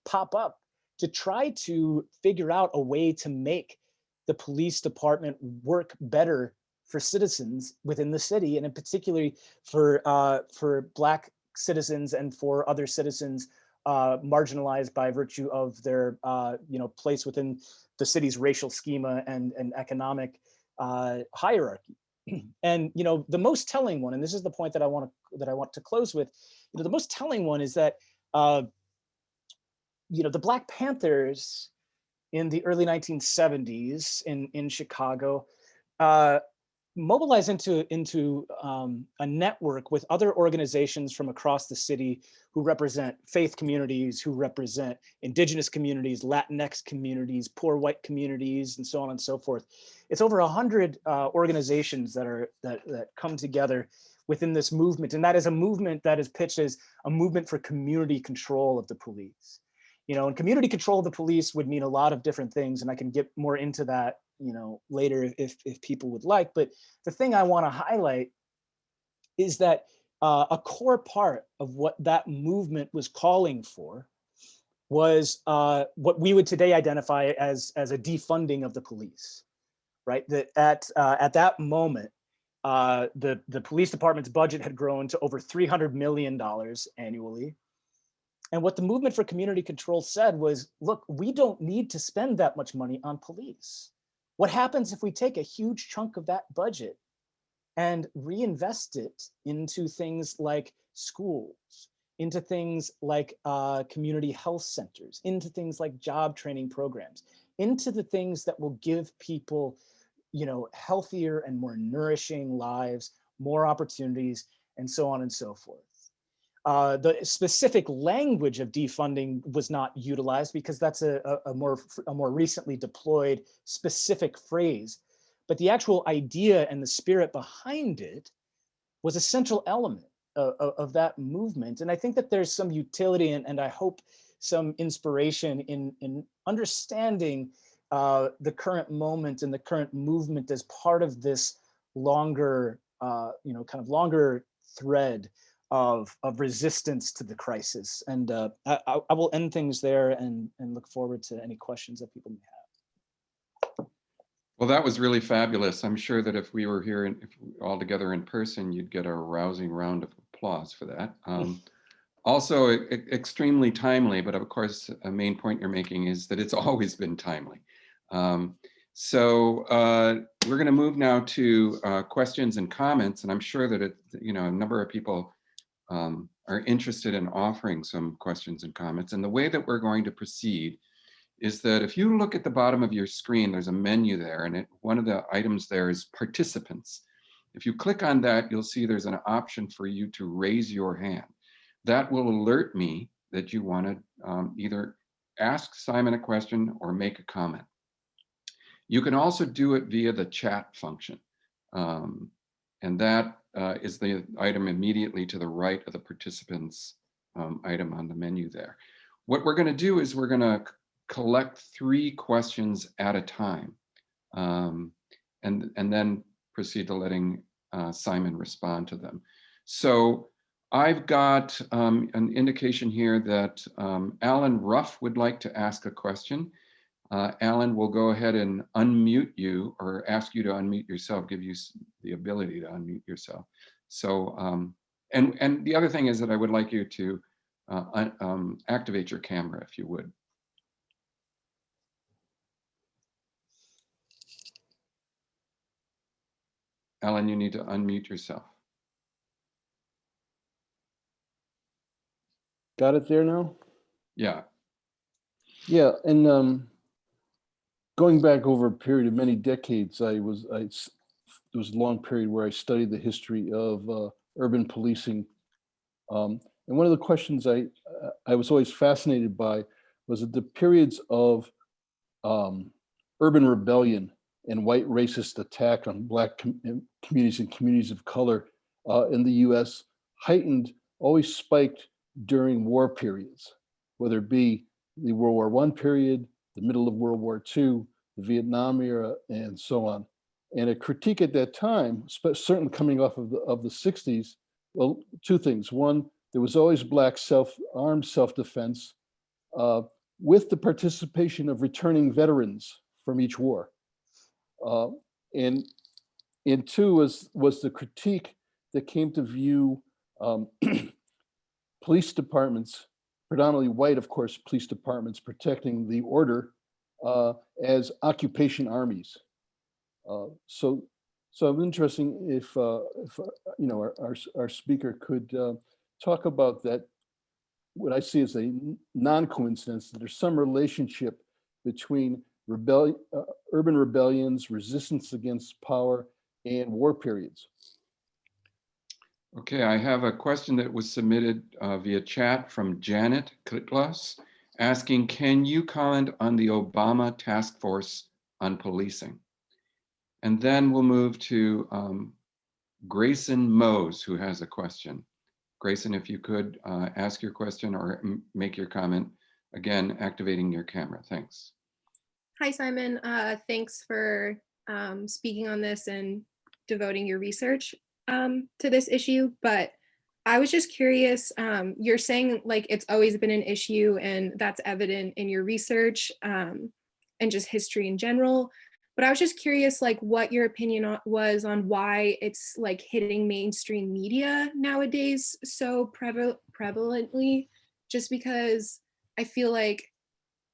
pop up to try to figure out a way to make the police department work better for citizens within the city, and in particular for Black citizens and for other citizens marginalized by virtue of their place within the city's racial schema and economic hierarchy. And the most telling one, and this is the point that I want to close with, the most telling one is that the Black Panthers in the early 1970s in Chicago mobilized into a network with other organizations from across the city who represent faith communities, who represent indigenous communities, Latinx communities, poor white communities, and so on and so forth. It's over 100 organizations that come together within this movement, and that is a movement that is pitched as a movement for community control of the police. And community control of the police would mean a lot of different things, and I can get more into that later if people would like. But the thing I want to highlight is that a core part of what that movement was calling for was what we would today identify as a defunding of the police, right? That at that moment, the police department's budget had grown to over $300 million annually. And what the movement for community control said was, look, we don't need to spend that much money on police. What happens if we take a huge chunk of that budget and reinvest it into things like schools, into things like community health centers, into things like job training programs, into the things that will give people, healthier and more nourishing lives, more opportunities, and so on and so forth. The specific language of defunding was not utilized because that's a more recently deployed specific phrase, but the actual idea and the spirit behind it was a central element of that movement. And I think that there's some utility and I hope some inspiration in understanding the current moment and the current movement as part of this longer, longer thread of resistance to the crisis. And I will end things there and look forward to any questions that people may have. Well, that was really fabulous. I'm sure that if we were here and if all together in person, you'd get a rousing round of applause for that. Also extremely timely, but of course, a main point you're making is that it's always been timely. So we're going to move now to questions and comments, and I'm sure that a number of people are interested in offering some questions and comments. And the way that we're going to proceed is that if you look at the bottom of your screen, there's a menu there, and one of the items there is participants. If you click on that, you'll see there's an option for you to raise your hand. That will alert me that you want to either ask Simon a question or make a comment. You can also do it via the chat function. And that is the item immediately to the right of the participants item on the menu there. What we're going to do is we're going to collect 3 questions at a time and then proceed to letting Simon respond to them. So I've got an indication here that Alan Ruff would like to ask a question. Alan will go ahead and unmute you or ask you to unmute yourself, give you the ability to unmute yourself. So, and the other thing is that I would like you to activate your camera if you would. Alan, you need to unmute yourself. Got it there now? Yeah. Yeah, and going back over a period of many decades, there was a long period where I studied the history of urban policing. And one of the questions I was always fascinated by was that the periods of urban rebellion and white racist attack on Black communities and communities of color in the US always spiked during war periods, whether it be the World War I period, the middle of World War II, the Vietnam era, and so on. And a critique at that time, certainly coming off of the 60s, well, 2 things. One, there was always Black armed self-defense, with the participation of returning veterans from each war. And two was the critique that came to view police departments, predominantly white, of course, police departments protecting the order as occupation armies. So I'm interested if you know, our speaker could talk about that, what I see as a non-coincidence, that there's some relationship between urban rebellions, resistance against power, and war periods. Okay, I have a question that was submitted via chat from Janet Klitlas asking, can you comment on the Obama task force on policing? And then we'll move to Grayson Mose, who has a question. Grayson, if you could ask your question or make your comment, again, activating your camera. Thanks. Hi, Simon. Thanks for speaking on this and devoting your research to this issue. But I was just curious, you're saying like it's always been an issue and that's evident in your research and just history in general. But I was just curious, like what your opinion was on why it's like hitting mainstream media nowadays so prevalently, just because I feel like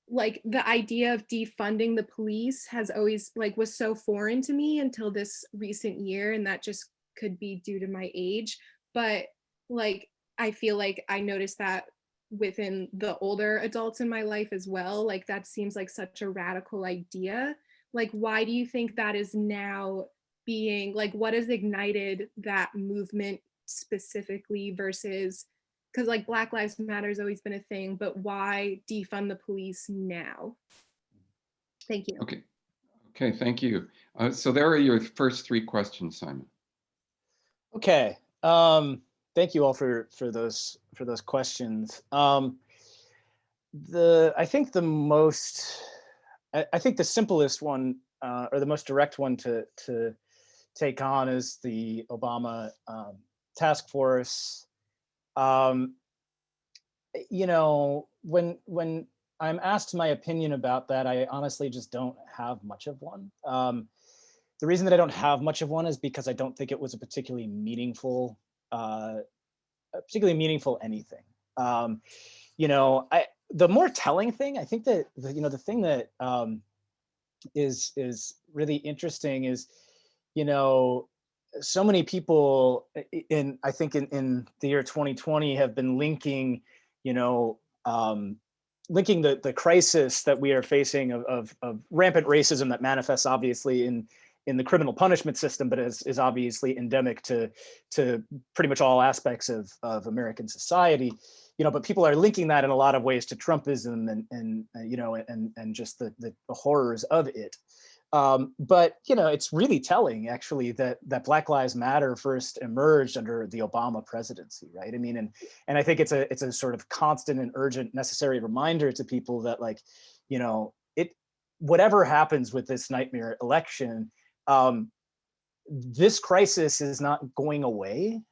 the idea of defunding the police has always like was so foreign to me until this recent year, and that just could be due to my age. But like I feel like I noticed that within the older adults in my life as well. Like that seems like such a radical idea. Like why do you think that is now being like, what has ignited that movement specifically versus, because like Black Lives Matter has always been a thing, but why defund the police now? Thank you. Okay, thank you. So there are your first three questions, Simon. Okay, thank you all for those questions. I think the simplest one or the most direct one to take on is the Obama task force. You know, when I'm asked my opinion about that, I honestly just don't have much of one. The reason that I don't have much of one is because I don't think it was a particularly meaningful anything. You know, the more telling thing, I think that the thing that is really interesting is, you know, so many people I think in the year 2020 have been linking, you know, linking the crisis that we are facing of rampant racism that manifests obviously in the criminal punishment system, but is obviously endemic to pretty much all aspects of American society. You know, but people are linking that in a lot of ways to Trumpism and you know, and just the horrors of it. But you know, it's really telling actually that Black Lives Matter first emerged under the Obama presidency, right? I mean, and I think it's a sort of constant and urgent, necessary reminder to people that, like, you know, whatever happens with this nightmare election, this crisis is not going away.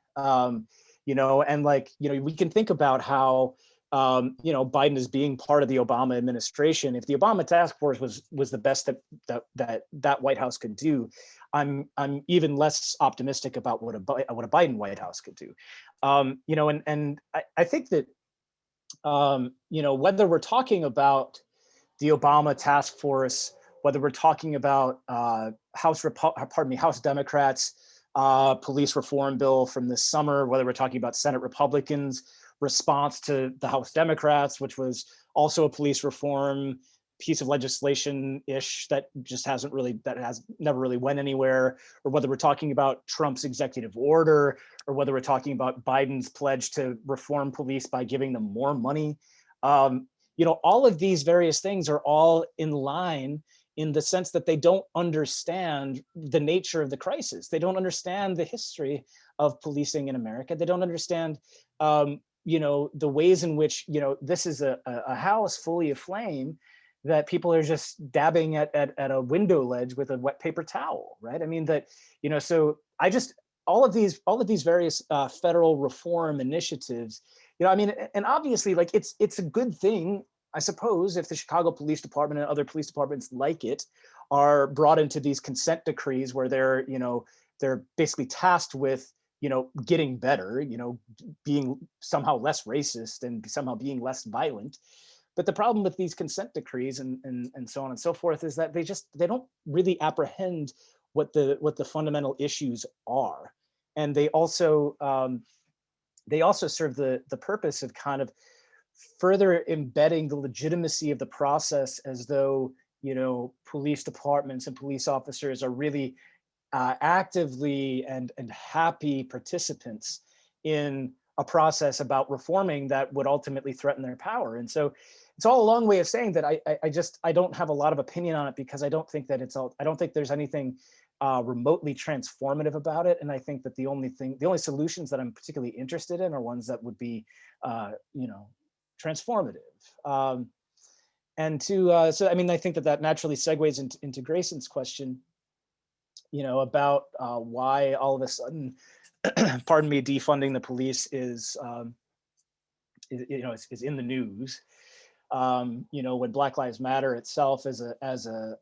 You know, and like, you know, we can think about how you know, Biden is being part of the Obama administration. If the Obama task force was the best that White House could do, I'm even less optimistic about what a Biden White House could do. You know, and I think that you know, whether we're talking about the Obama task force, whether we're talking about House Democrats police reform bill from this summer, whether we're talking about Senate Republicans' response to the House Democrats, which was also a police reform piece of legislation-ish that has never really went anywhere, or whether we're talking about Trump's executive order, or whether we're talking about Biden's pledge to reform police by giving them more money. You know, all of these various things are all in line in the sense that they don't understand the nature of the crisis. They don't understand the history of policing in America. They don't understand, you know, the ways in which, you know, this is a house fully aflame that people are just dabbing at a window ledge with a wet paper towel, right? I mean, that, you know, so all of these various federal reform initiatives, you know, I mean, and obviously, like, it's a good thing I suppose if the Chicago Police Department and other police departments like it are brought into these consent decrees where they're, they're basically tasked with, getting better, being somehow less racist and somehow being less violent. But the problem with these consent decrees and so on and so forth is that they don't really apprehend what the fundamental issues are. And they also serve the purpose of kind of further embedding the legitimacy of the process as though, police departments and police officers are really actively and happy participants in a process about reforming that would ultimately threaten their power. And so it's all a long way of saying that I don't have a lot of opinion on it, because I don't think that I don't think there's anything remotely transformative about it. And I think that the only solutions that I'm particularly interested in are ones that would be, transformative. So I mean, I think that naturally segues into Grayson's question, about why all of a sudden, pardon me, defunding the police is in the news. When Black Lives Matter itself as a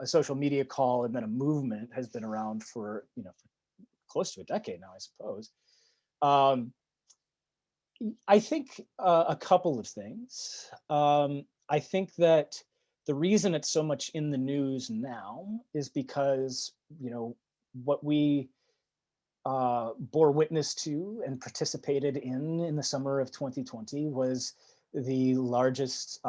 social media call and then a movement has been around for close to a decade now, I suppose. I think a couple of things. I think that the reason it's so much in the news now is because, what we bore witness to and participated in the summer of 2020 was the largest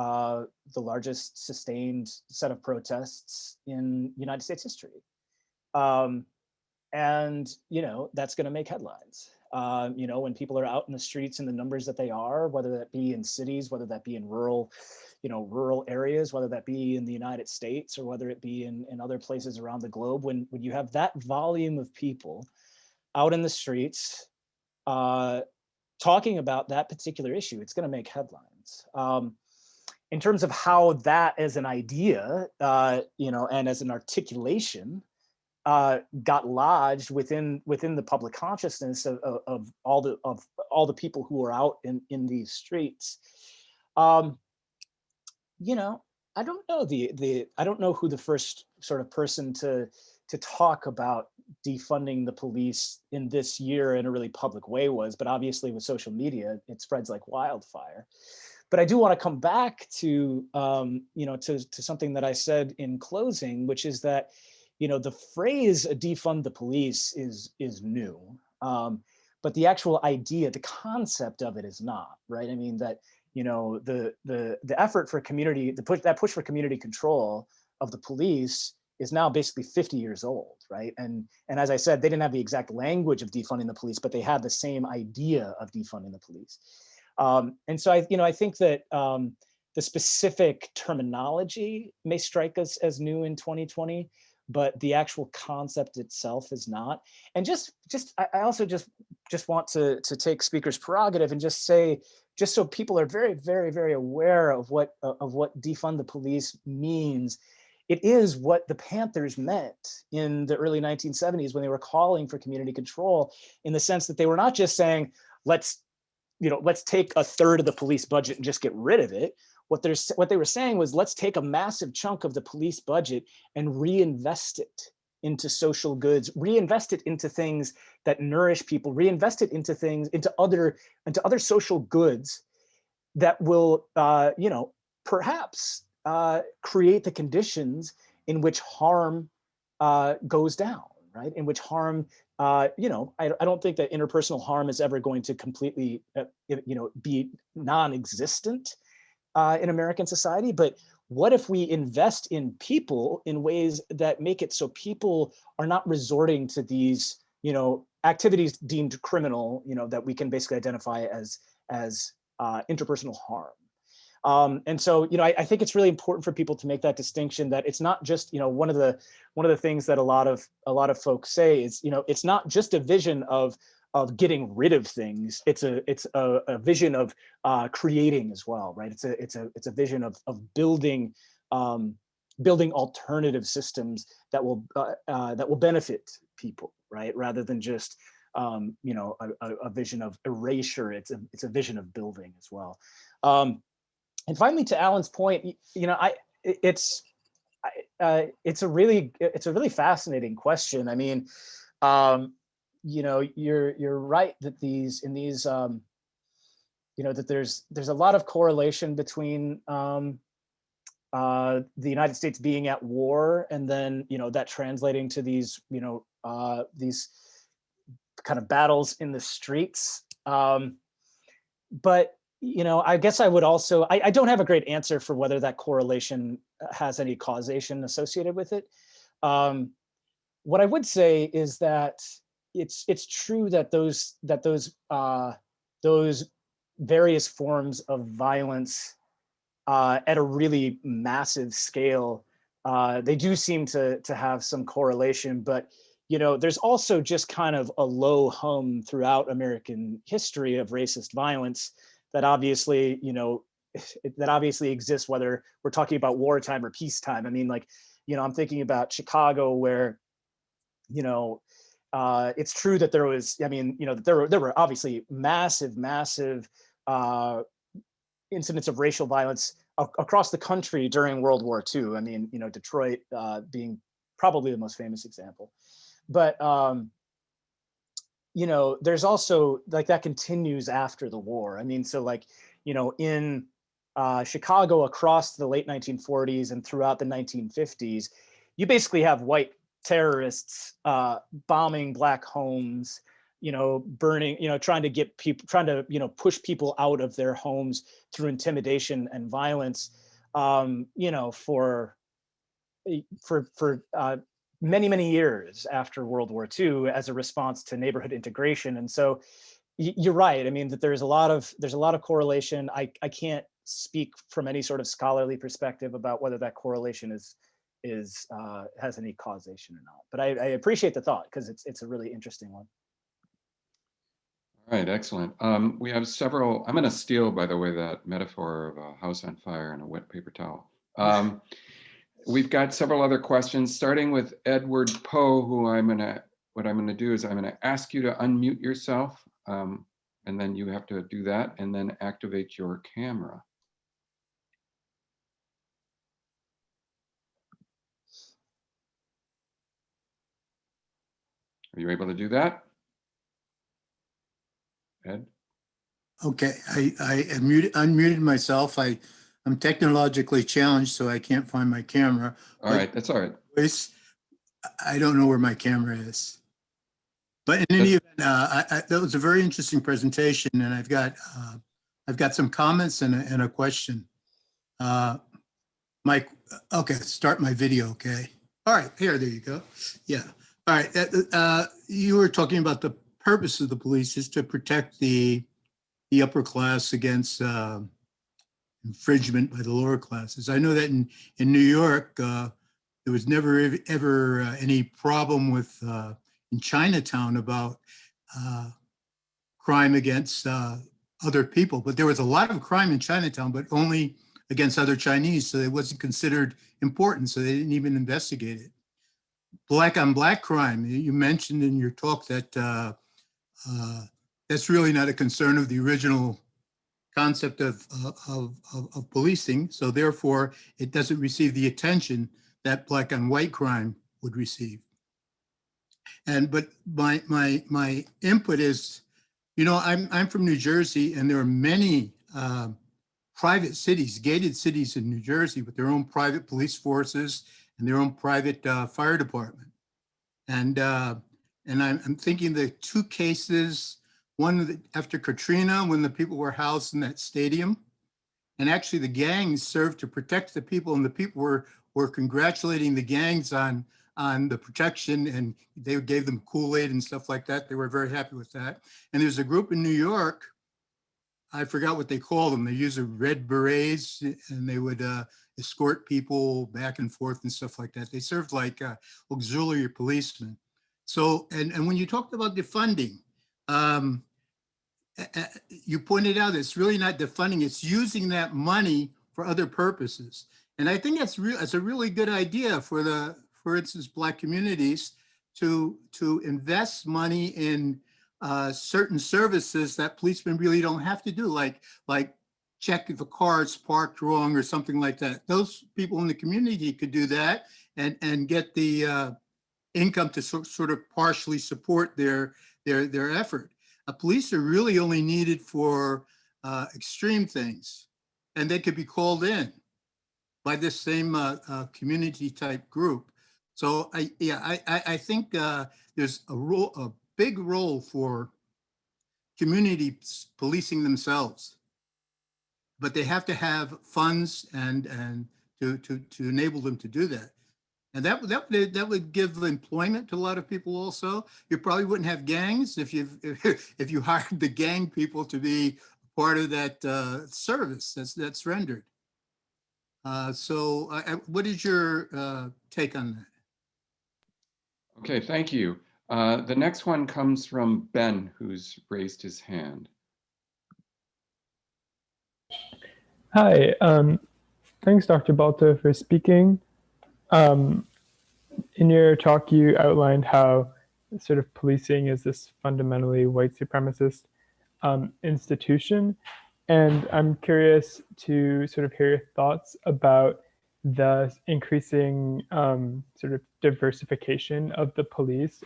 sustained set of protests in United States history. And that's going to make headlines. When people are out in the streets in the numbers that they are, whether that be in cities, whether that be in rural areas, whether that be in the United States or whether it be in other places around the globe, when you have that volume of people out in the streets talking about that particular issue, it's going to make headlines. In terms of how that as an idea, and as an articulation, got lodged within the public consciousness of all the people who are out in these streets. I don't know I don't know who the first sort of person to talk about defunding the police in this year in a really public way was, but obviously with social media, it spreads like wildfire. But I do want to come back to to something that I said in closing, which is that the phrase defund the police is new, but the actual idea, the concept of it is not, right? I mean that the effort for community, that push for community control of the police is now basically 50 years old, right? And as I said, they didn't have the exact language of defunding the police, but they had the same idea of defunding the police. And so I think that the specific terminology may strike us as new in 2020, but the actual concept itself is not. And I also just want to take speaker's prerogative and just say, just so people are very, very, very aware of what defund the police means. It is what the Panthers meant in the early 1970s when they were calling for community control, in the sense that they were not just saying, let's take a third of the police budget and just get rid of it. What they were saying was, let's take a massive chunk of the police budget and reinvest it into social goods, reinvest it into things that nourish people, reinvest it into other social goods that will, perhaps create the conditions in which harm goes down, right? In which harm, I don't think that interpersonal harm is ever going to completely, be non-existent in American society. But what if we invest in people in ways that make it so people are not resorting to these, activities deemed criminal, that we can basically identify as interpersonal harm. And so, I think it's really important for people to make that distinction, that it's not just, one of the things that a lot of folks say is, it's not just a vision of getting rid of things. It's a vision of creating as well, right? It's a vision of building alternative systems that will benefit people, right? Rather than just a vision of erasure. It's a vision of building as well. And finally, to Alan's point, you know, it's a really fascinating question. I mean, you know, you're right that that there's a lot of correlation between the United States being at war, and then, you know, that translating to these kind of battles in the streets. But, you know, I guess I would also, I don't have a great answer for whether that correlation has any causation associated with it. What I would say is that it's true that those various forms of violence at a really massive scale, they do seem to have some correlation. But, you know, there's also just kind of a low hum throughout American history of racist violence that obviously, you know, that obviously exists whether we're talking about wartime or peacetime. I mean, like, you know, I'm thinking about Chicago, where, you know, it's true that there was, I mean, you know, there were obviously massive incidents of racial violence across the country during World War II. I mean, you know, Detroit being probably the most famous example. But, you know, there's also, like, that continues after the war. I mean, so, like, you know, in Chicago across the late 1940s and throughout the 1950s, you basically have white terrorists bombing black homes, you know, burning, you know, trying to, you know, push people out of their homes through intimidation and violence, you know, for many years after World War II as a response to neighborhood integration. And so you're right. I mean, that there's a lot of correlation. I can't speak from any sort of scholarly perspective about whether that correlation has any causation or not. But I appreciate the thought, because it's a really interesting one. All right, excellent. We have several. I'm going to steal, by the way, that metaphor of a house on fire and a wet paper towel. We've got several other questions, starting with Edward Poe, who what I'm going to do is I'm going to ask you to unmute yourself, and then you have to do that, and then activate your camera. Are you able to do that, Ed? Okay, I unmuted myself. I'm technologically challenged, so I can't find my camera. All right, that's all right. I don't know where my camera is. But in any event, that was a very interesting presentation, and I've got some comments and a question. Mike, okay, start my video. Okay, all right, there you go. Yeah, all right. You were talking about the purpose of the police is to protect the upper class against infringement by the lower classes. I know that in New York, there was never ever any problem with in Chinatown about crime against other people, but there was a lot of crime in Chinatown, but only against other Chinese, so it wasn't considered important, so they didn't even investigate it. Black on black crime, you mentioned in your talk that that's really not a concern of the original concept of policing, so therefore it doesn't receive the attention that black on white crime would receive. But my input is, you know, I'm from New Jersey, and there are many private cities, gated cities in New Jersey with their own private police forces and their own private fire department. And I'm thinking the two cases, one after Katrina, when the people were housed in that stadium, and actually the gangs served to protect the people, and the people were congratulating the gangs on the protection, and they gave them Kool-Aid and stuff like that. They were very happy with that. And there's a group in New York, I forgot what they call them. They use a red berets, and they would escort people back and forth and stuff like that. They served like auxiliary policemen. So, and when you talked about defunding, you pointed out it's really not defunding, it's using that money for other purposes. And I think that's a really good idea for instance, Black communities to invest money in certain services that policemen really don't have to do, like check if a car is parked wrong or something like that. Those people in the community could do that and get the income to sort of partially support their effort. Police are really only needed for extreme things, and they could be called in by this same community type group. So I think there's a big role for community policing themselves, but they have to have funds and to enable them to do that. And that would give employment to a lot of people also. You probably wouldn't have gangs if you hired the gang people to be part of that service that's rendered. So what is your take on that? Okay, thank you. The next one comes from Ben, who's raised his hand. Hi, thanks, Dr. Balto, for speaking. In your talk, you outlined how sort of policing is this fundamentally white supremacist institution. And I'm curious to sort of hear your thoughts about the increasing sort of diversification of the police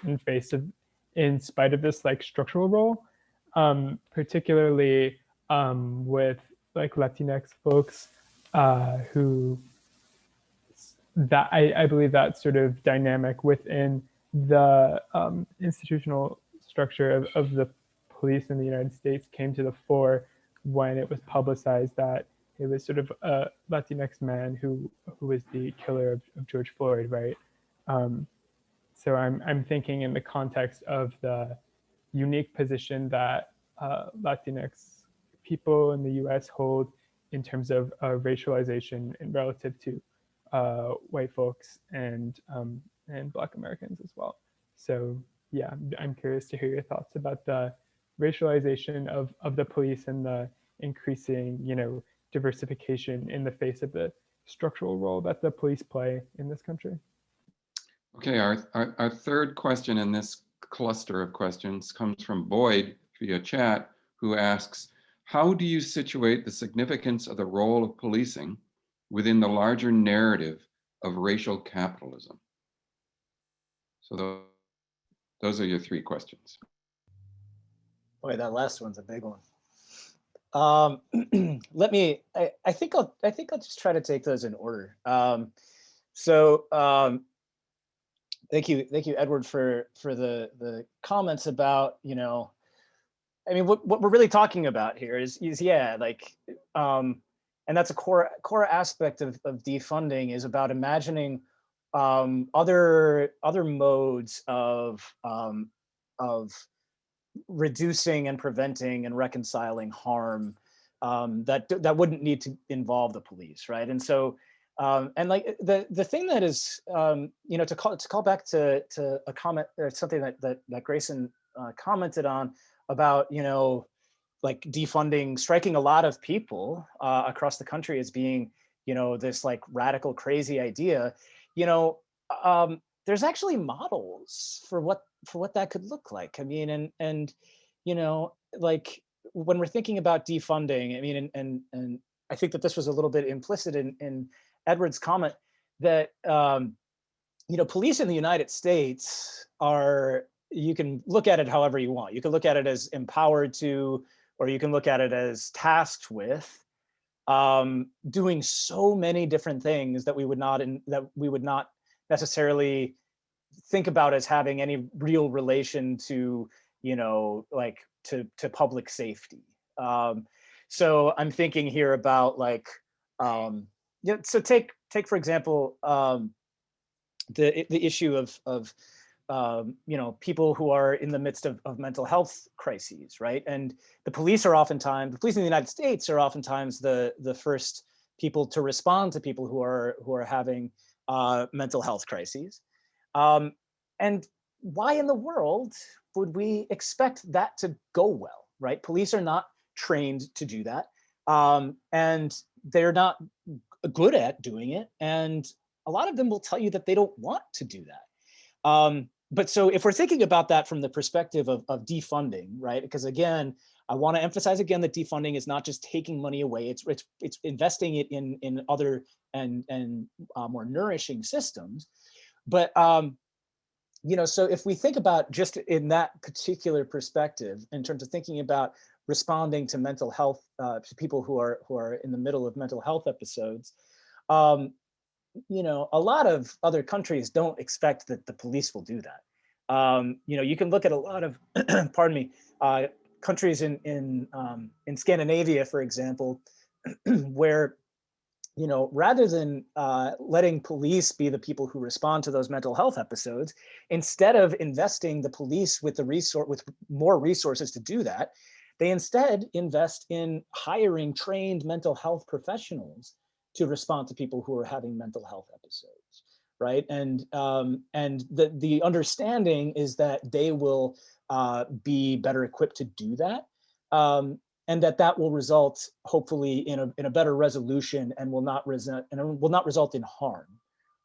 in spite of this like structural role, particularly with like Latinx folks who that I believe that sort of dynamic within the institutional structure of the police in the United States came to the fore when it was publicized that it was sort of a Latinx man who was the killer of George Floyd, right? So I'm thinking in the context of the unique position that Latinx people in the U.S. hold in terms of racialization and relative to white folks and Black Americans as well. So yeah, I'm curious to hear your thoughts about the racialization of the police and the increasing, diversification in the face of the structural role that the police play in this country. Okay, our third question in this cluster of questions comes from Boyd via chat, who asks, how do you situate the significance of the role of policing within the larger narrative of racial capitalism? So those are your three questions. Boy, that last one's a big one. Let me. I think I'll just try to take those in order. Thank you, Edward, for the comments about I mean, what we're really talking about here is yeah, like, and that's a core aspect of defunding, is about imagining other modes of reducing and preventing and reconciling harm that wouldn't need to involve the police, right? And so and like the thing that is to call back to a comment or something that Grayson commented on about like defunding striking a lot of people across the country as being this like radical crazy idea. There's actually models for what that could look like. I mean, and like when we're thinking about defunding, I mean, and I think that this was a little bit implicit in Edward's comment that police in the United States are, you can look at it however you want. You can look at it as empowered to, or you can look at it as tasked with doing so many different things that we would not necessarily think about as having any real relation to like to public safety. So I'm thinking here about like so take for example the issue of people who are in the midst of mental health crises, right? And the police in the United States are oftentimes the first people to respond to people who are having mental health crises. And why in the world would we expect that to go well, right? Police are not trained to do that. And they're not good at doing it. And a lot of them will tell you that they don't want to do that. But so if we're thinking about that from the perspective of defunding, right? Because again, I want to emphasize again that defunding is not just taking money away. It's investing it in other and more nourishing systems. But so if we think about just in that particular perspective, in terms of thinking about responding to mental health, to people who are in the middle of mental health episodes, a lot of other countries don't expect that the police will do that. You can look at a lot of, pardon me, countries in Scandinavia, for example, where rather than letting police be the people who respond to those mental health episodes, instead of investing the police with more resources to do that, they instead invest in hiring trained mental health professionals to respond to people who are having mental health episodes, right? And the understanding is that they will be better equipped to do that. And that will result, hopefully, in a better resolution, and will not result in harm,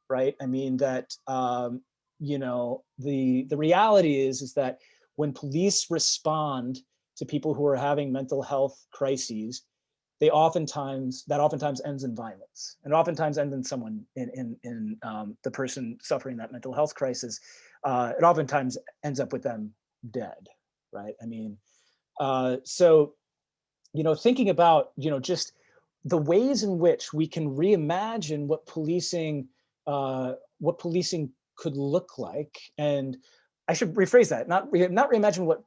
right? I mean that the reality is that when police respond to people who are having mental health crises, that oftentimes ends in violence, and oftentimes ends in someone in the person suffering that mental health crisis. It oftentimes ends up with them dead, right? I mean, so. Thinking about, just the ways in which we can reimagine what policing could look like. And I should rephrase that, not reimagine what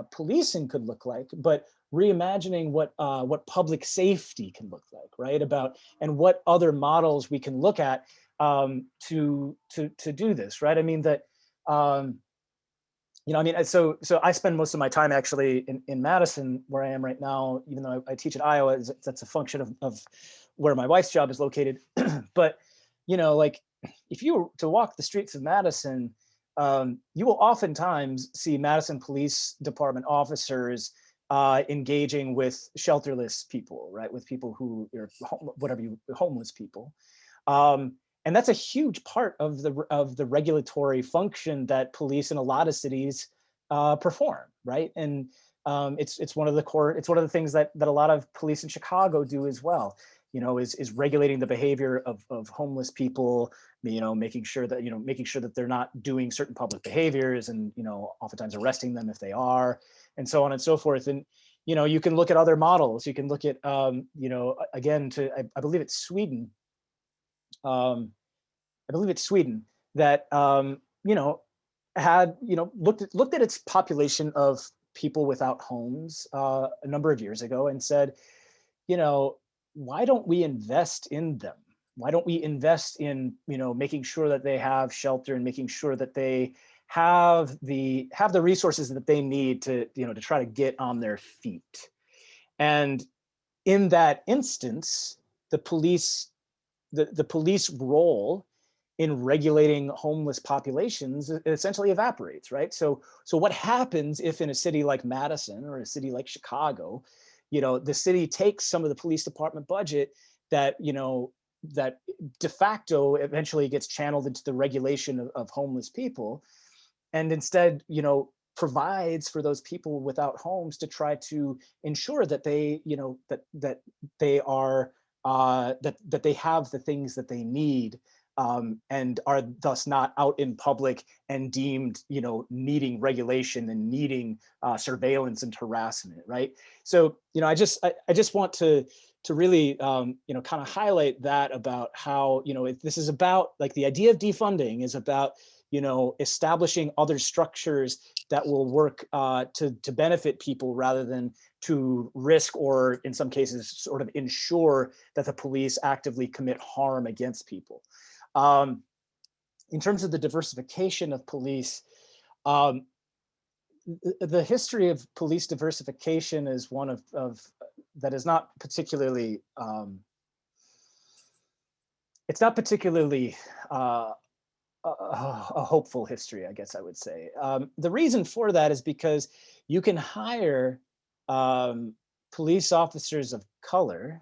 policing could look like, but reimagining what public safety can look like, right? And what other models we can look at to do this, right? I mean that, so I spend most of my time actually in Madison, where I am right now, even though I teach at Iowa. That's a function of where my wife's job is located. But, if you were to walk the streets of Madison, you will oftentimes see Madison Police Department officers engaging with shelterless people, right? With people who are homeless people. And that's a huge part of the regulatory function that police in a lot of cities perform, right? And it's one of the things that a lot of police in Chicago do as well. Is regulating the behavior of homeless people. Making sure that they're not doing certain public behaviors, and oftentimes arresting them if they are, and so on and so forth. And you can look at other models. You can look at again, I believe it's Sweden. That had looked at its population of people without homes a number of years ago, and said, why don't we invest in them? Why don't we invest in making sure that they have shelter, and making sure that they have the resources that they need to try to get on their feet? And in that instance, the police role in regulating homeless populations essentially evaporates, right? So what happens if in a city like Madison or a city like Chicago, the city takes some of the police department budget that that de facto eventually gets channeled into the regulation of homeless people, and instead provides for those people without homes to try to ensure that they that they are that they have the things that they need, and are thus not out in public and deemed needing regulation and needing surveillance and harassment, right? So I just want to really kind of highlight that, about how this is about, like, the idea of defunding is about establishing other structures that will work to benefit people, rather than to risk, or in some cases sort of ensure that the police actively commit harm against people. In terms of the diversification of police, the history of police diversification is one of that is not particularly it's not particularly a hopeful history, I guess I would say. The reason for that is because you can hire police officers of color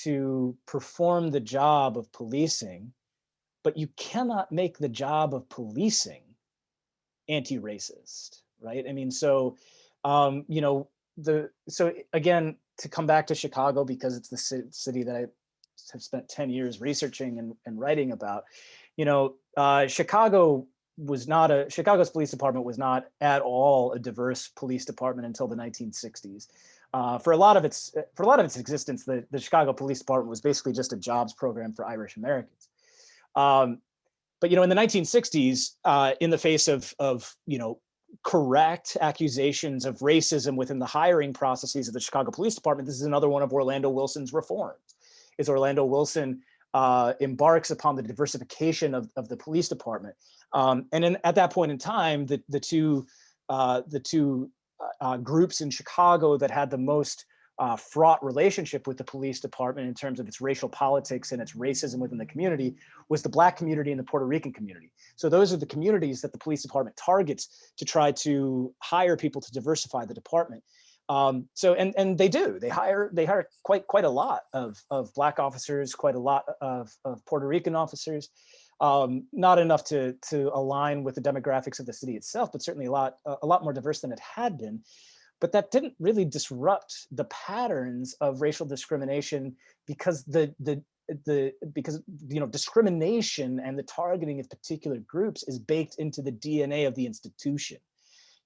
to perform the job of policing, but you cannot make the job of policing anti-racist, right? I mean, so You know, so again, to come back to Chicago, because it's the city that I have spent 10 years researching and writing about, you know, Chicago's police department was not at all a diverse police department until the 1960s. For a lot of its existence, the Chicago Police Department was basically just a jobs program for Irish Americans. But you know, in the 1960s, in the face of you know, correct accusations of racism within the hiring processes of the Chicago Police Department, this is another one of Orlando Wilson's reforms. Is Orlando Wilson embarks upon the diversification of the police department, and at that point in time, the two groups in Chicago that had the most fraught relationship with the police department in terms of its racial politics and its racism within the community was the Black community and the Puerto Rican community. So those are the communities that the police department targets to try to hire people to diversify the department. So they hire quite a lot of Black officers, quite a lot of Puerto Rican officers. Not enough to align with the demographics of the city itself, but certainly a lot more diverse than it had been. But that didn't really disrupt the patterns of racial discrimination, because because you know, discrimination and the targeting of particular groups is baked into the DNA of the institution,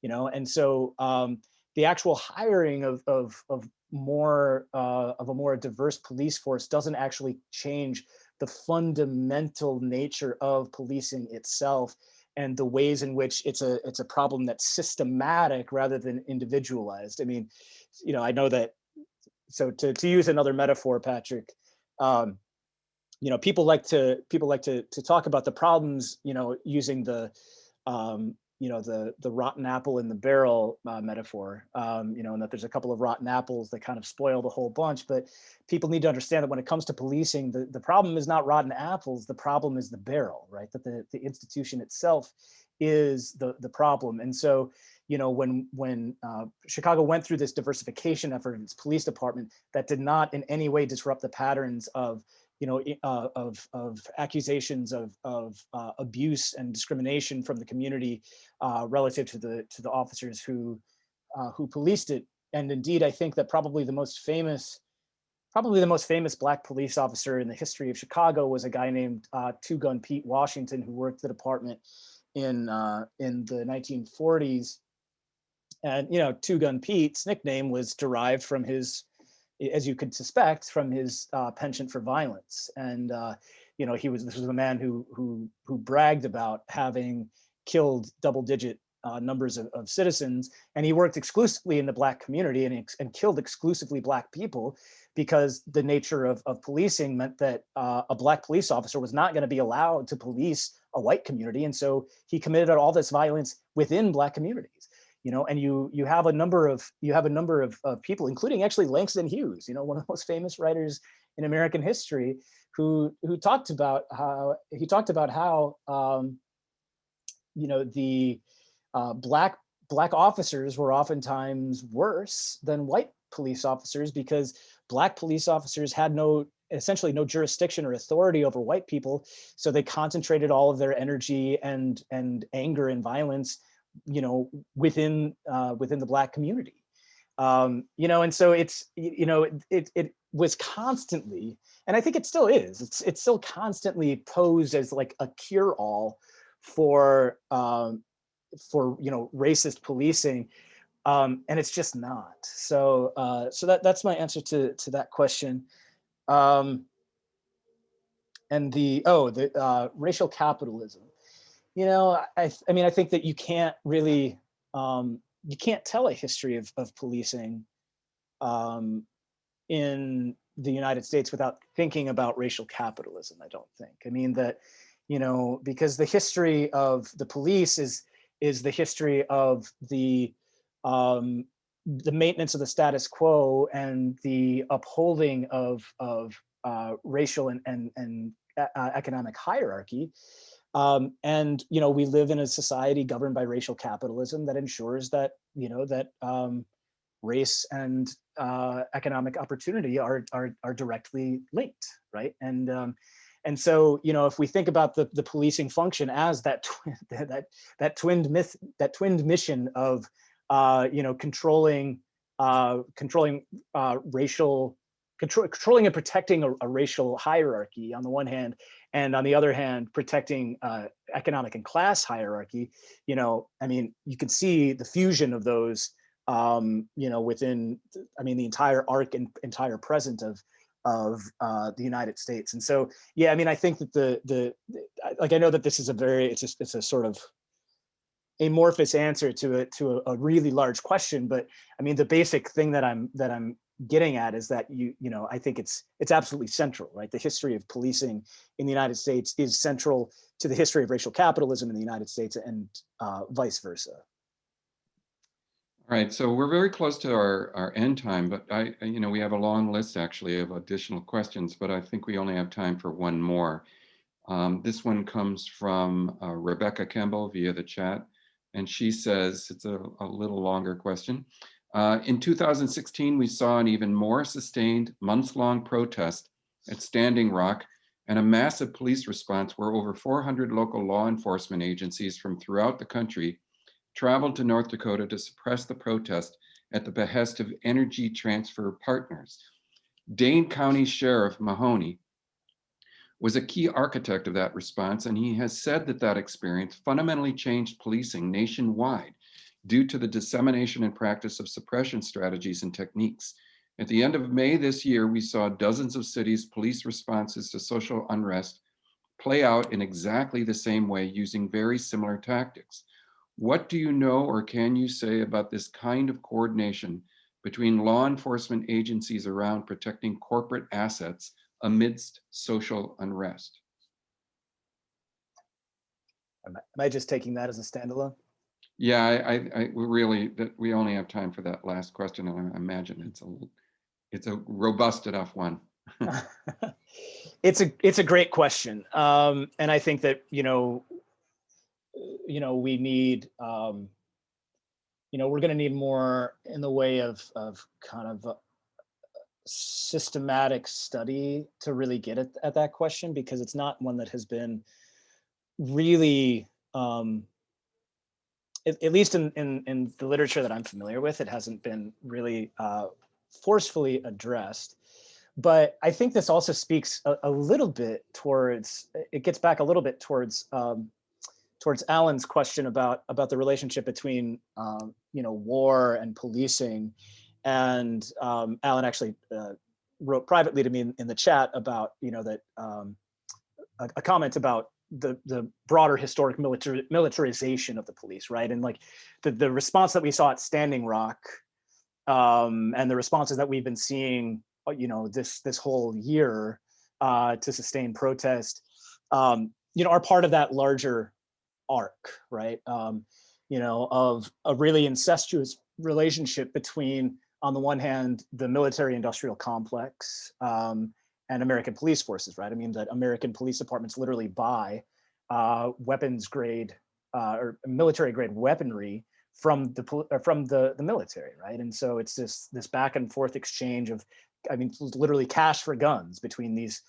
you know. And so the actual hiring of a more diverse police force doesn't actually change the fundamental nature of policing itself and the ways in which it's a problem that's systematic rather than individualized. I mean, you know, I know that. So to use another metaphor, Patrick, you know, people like to talk about the problems, you know, using the you know, the rotten apple in the barrel metaphor, you know, and that there's a couple of rotten apples that kind of spoil the whole bunch. But people need to understand that when it comes to policing, the problem is not rotten apples. The problem is the barrel, right? That the institution itself is the problem. And so, you know, when Chicago went through this diversification effort in its police department, that did not in any way disrupt the patterns of, you know, of accusations of abuse and discrimination from the community relative to the officers who policed it. And indeed, I think that probably the most famous Black police officer in the history of Chicago was a guy named Two Gun Pete Washington, who worked the department in the 1940s. And you know, Two Gun Pete's nickname was derived from his, as you could suspect, from his penchant for violence. And you know, this was a man who bragged about having killed double-digit numbers of citizens, and he worked exclusively in the Black community and killed exclusively Black people, because the nature of policing meant that a Black police officer was not going to be allowed to police a white community, and so he committed all this violence within Black communities. You know, and you have a number of people, including actually Langston Hughes, you know, one of the most famous writers in American history, who talked about how you know, the black officers were oftentimes worse than white police officers, because Black police officers had essentially no jurisdiction or authority over white people, so they concentrated all of their energy and anger and violence, you know, within the Black community. You know, and so it's, you know, it was constantly, and I think it still is, it's still constantly posed as like a cure-all for you know, racist policing, and it's just not. So that's my answer to that question. And the racial capitalism. You know, I mean, I think that you can't really you can't tell a history of policing in the United States without thinking about racial capitalism, I don't think. I mean that, you know, because the history of the police is the history of the maintenance of the status quo and the upholding of racial and economic hierarchy. And you know, we live in a society governed by racial capitalism that ensures that, you know, that race and economic opportunity are directly linked, right? And so, you know, if we think about the policing function as that twinned mission of controlling controlling and protecting a racial hierarchy on the one hand, and on the other hand, protecting economic and class hierarchy. I mean, you can see the fusion of those, within, the entire arc and entire present of the United States. And so, yeah, I mean, I think that I know that this is it's a sort of amorphous answer to a really large question, but I mean, the basic thing that I'm getting at is that I think it's absolutely central, right? The history of policing in the United States is central to the history of racial capitalism in the United States, and vice versa. All right, so we're very close to our end time, but we have a long list actually of additional questions, but I think we only have time for one more. This one comes from Rebecca Campbell via the chat, and she says, it's a little longer question. In 2016, we saw an even more sustained months-long protest at Standing Rock and a massive police response where over 400 local law enforcement agencies from throughout the country traveled to North Dakota to suppress the protest at the behest of Energy Transfer Partners. Dane County Sheriff Mahoney was a key architect of that response, and he has said that experience fundamentally changed policing nationwide due to the dissemination and practice of suppression strategies and techniques. At the end of May this year, we saw dozens of cities' police responses to social unrest play out in exactly the same way using very similar tactics. What do you know or can you say about this kind of coordination between law enforcement agencies around protecting corporate assets amidst social unrest? Am I just taking that as a standalone? Yeah, we only have time for that last question, and I imagine it's a robust enough one. It's a great question, and I think that we need we're going to need more in the way of kind of systematic study to really get at that question, because it's not one that has been really at least in the literature that I'm familiar with, it hasn't been really forcefully addressed. But I think this also speaks a little bit towards, it gets back a little bit towards Alan's question about the relationship between war and policing. And Alan actually wrote privately to me in the chat about that a comment about the broader historic militarization of the police, right? And like the response that we saw at Standing Rock, and the responses that we've been seeing this whole year to sustain protest, are part of that larger arc, right? Of a really incestuous relationship between, on the one hand, the military industrial complex and American police forces, right? I mean, that American police departments literally buy weapons grade or military grade weaponry from the military, right? And so it's this back and forth exchange of, literally cash for guns between these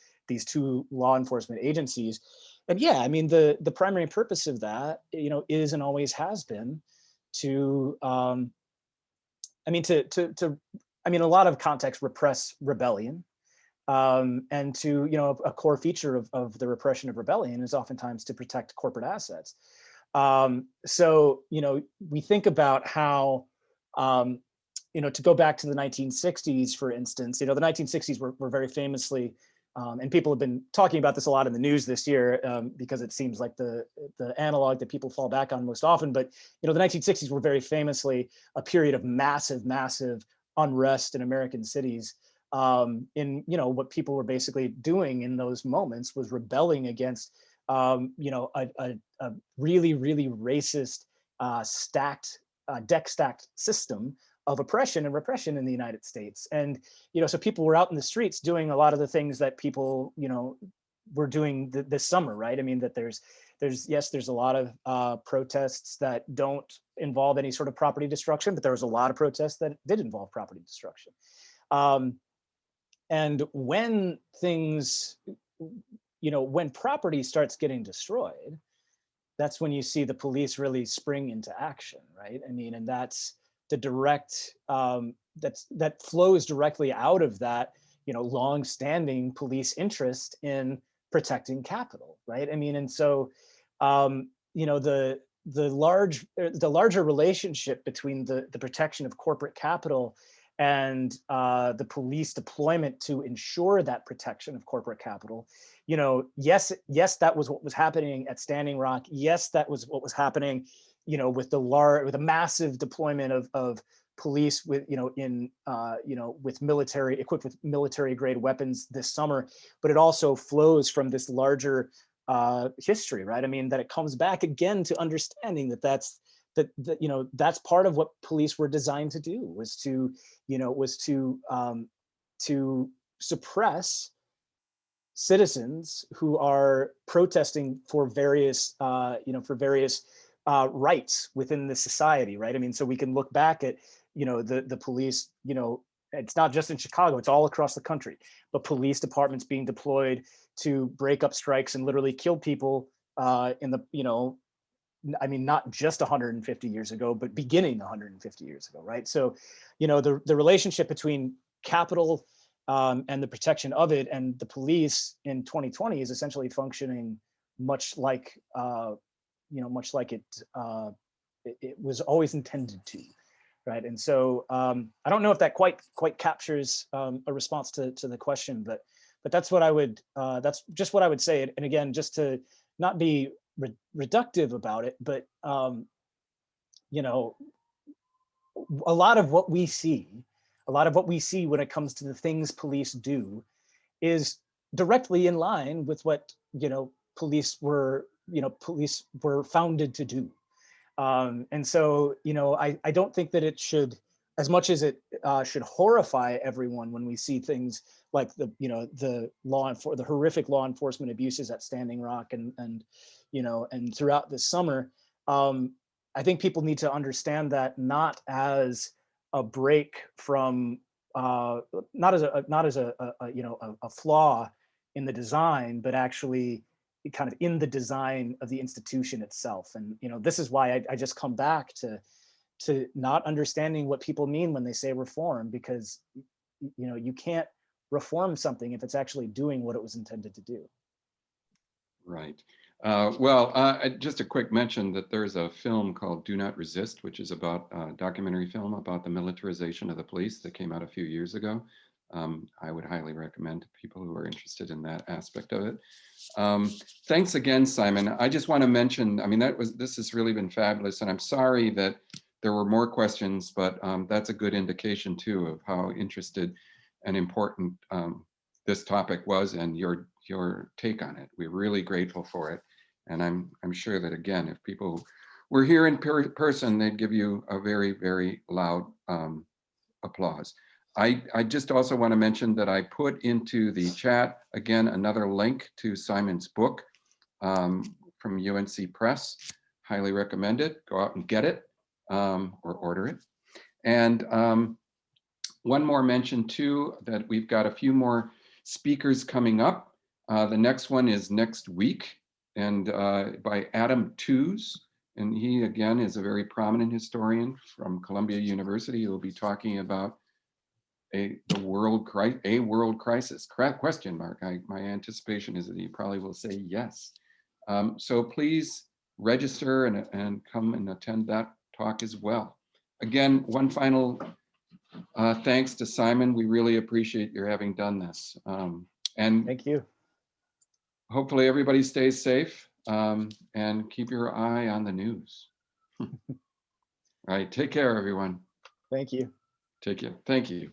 two law enforcement agencies. And yeah, I mean, the primary purpose of that, is and always has been to, in a lot of contexts, repress rebellion. And to, a core feature of the repression of rebellion is oftentimes to protect corporate assets. So, we think about how, to go back to the 1960s, for instance, the 1960s were very famously, and people have been talking about this a lot in the news this year, because it seems like the analog that people fall back on most often. But, the 1960s were very famously a period of massive unrest in American cities. What people were basically doing in those moments was rebelling against, a really racist, deck stacked system of oppression and repression in the United States. And, so people were out in the streets doing a lot of the things that people, were doing this summer, right? I mean, that there's a lot of protests that don't involve any sort of property destruction, but there was a lot of protests that did involve property destruction. And when things, when property starts getting destroyed, that's when you see the police really spring into action, right? I mean, and that's the direct that flows directly out of that, long-standing police interest in protecting capital, right? I mean, and so the larger relationship between the protection of corporate capital and the police deployment to ensure that protection of corporate capital, yes, that was what was happening at Standing Rock. Yes, that was what was happening, with a massive deployment of police with, with military equipped with military grade weapons this summer. But it also flows from this larger history, right? I mean, that it comes back again to understanding that that's part of what police were designed to do, was to suppress citizens who are protesting for various rights within the society, right? I mean, so we can look back at the police, it's not just in Chicago, it's all across the country, but police departments being deployed to break up strikes and literally kill people in the, I mean, not just 150 years ago, but beginning 150 years ago, right? So, the relationship between capital and the protection of it and the police in 2020 is essentially functioning much like, it was always intended to, right? And so I don't know if that quite captures a response to the question, but that's what that's just what I would say. And again, just to not be reductive about it, but a lot of what we see when it comes to the things police do is directly in line with what police were founded to do. And so I don't think that it should, as much as it should horrify everyone when we see things like the horrific law enforcement abuses at Standing Rock and throughout this summer. I think people need to understand that not as a break from, not as a flaw in the design, but actually kind of in the design of the institution itself. And this is why I just come back to not understanding what people mean when they say reform, because you can't reform something if it's actually doing what it was intended to do. Right. Just a quick mention that there's a film called Do Not Resist, which is about a documentary film about the militarization of the police that came out a few years ago. I would highly recommend to people who are interested in that aspect of it. Thanks again, Simon. I just want to mention, I mean, this has really been fabulous, and I'm sorry that there were more questions, but that's a good indication too of how interested and important this topic was, and your take on it. We're really grateful for it. And I'm sure that, again, if people were here in person, they'd give you a very, very loud applause. I just also want to mention that I put into the chat, again, another link to Simon's book from UNC Press. Highly recommend it. Go out and get it or order it. And one more mention too, that we've got a few more speakers coming up. The next one is next week, and by Adam Tooze. And he, again, is a very prominent historian from Columbia University who will be talking about a world crisis, question mark. My anticipation is that he probably will say yes. So please register and come and attend that talk as well. Again, one final thanks to Simon. We really appreciate your having done this. And thank you. Hopefully everybody stays safe and keep your eye on the news. All right, take care, everyone. Thank you. Take care. Thank you.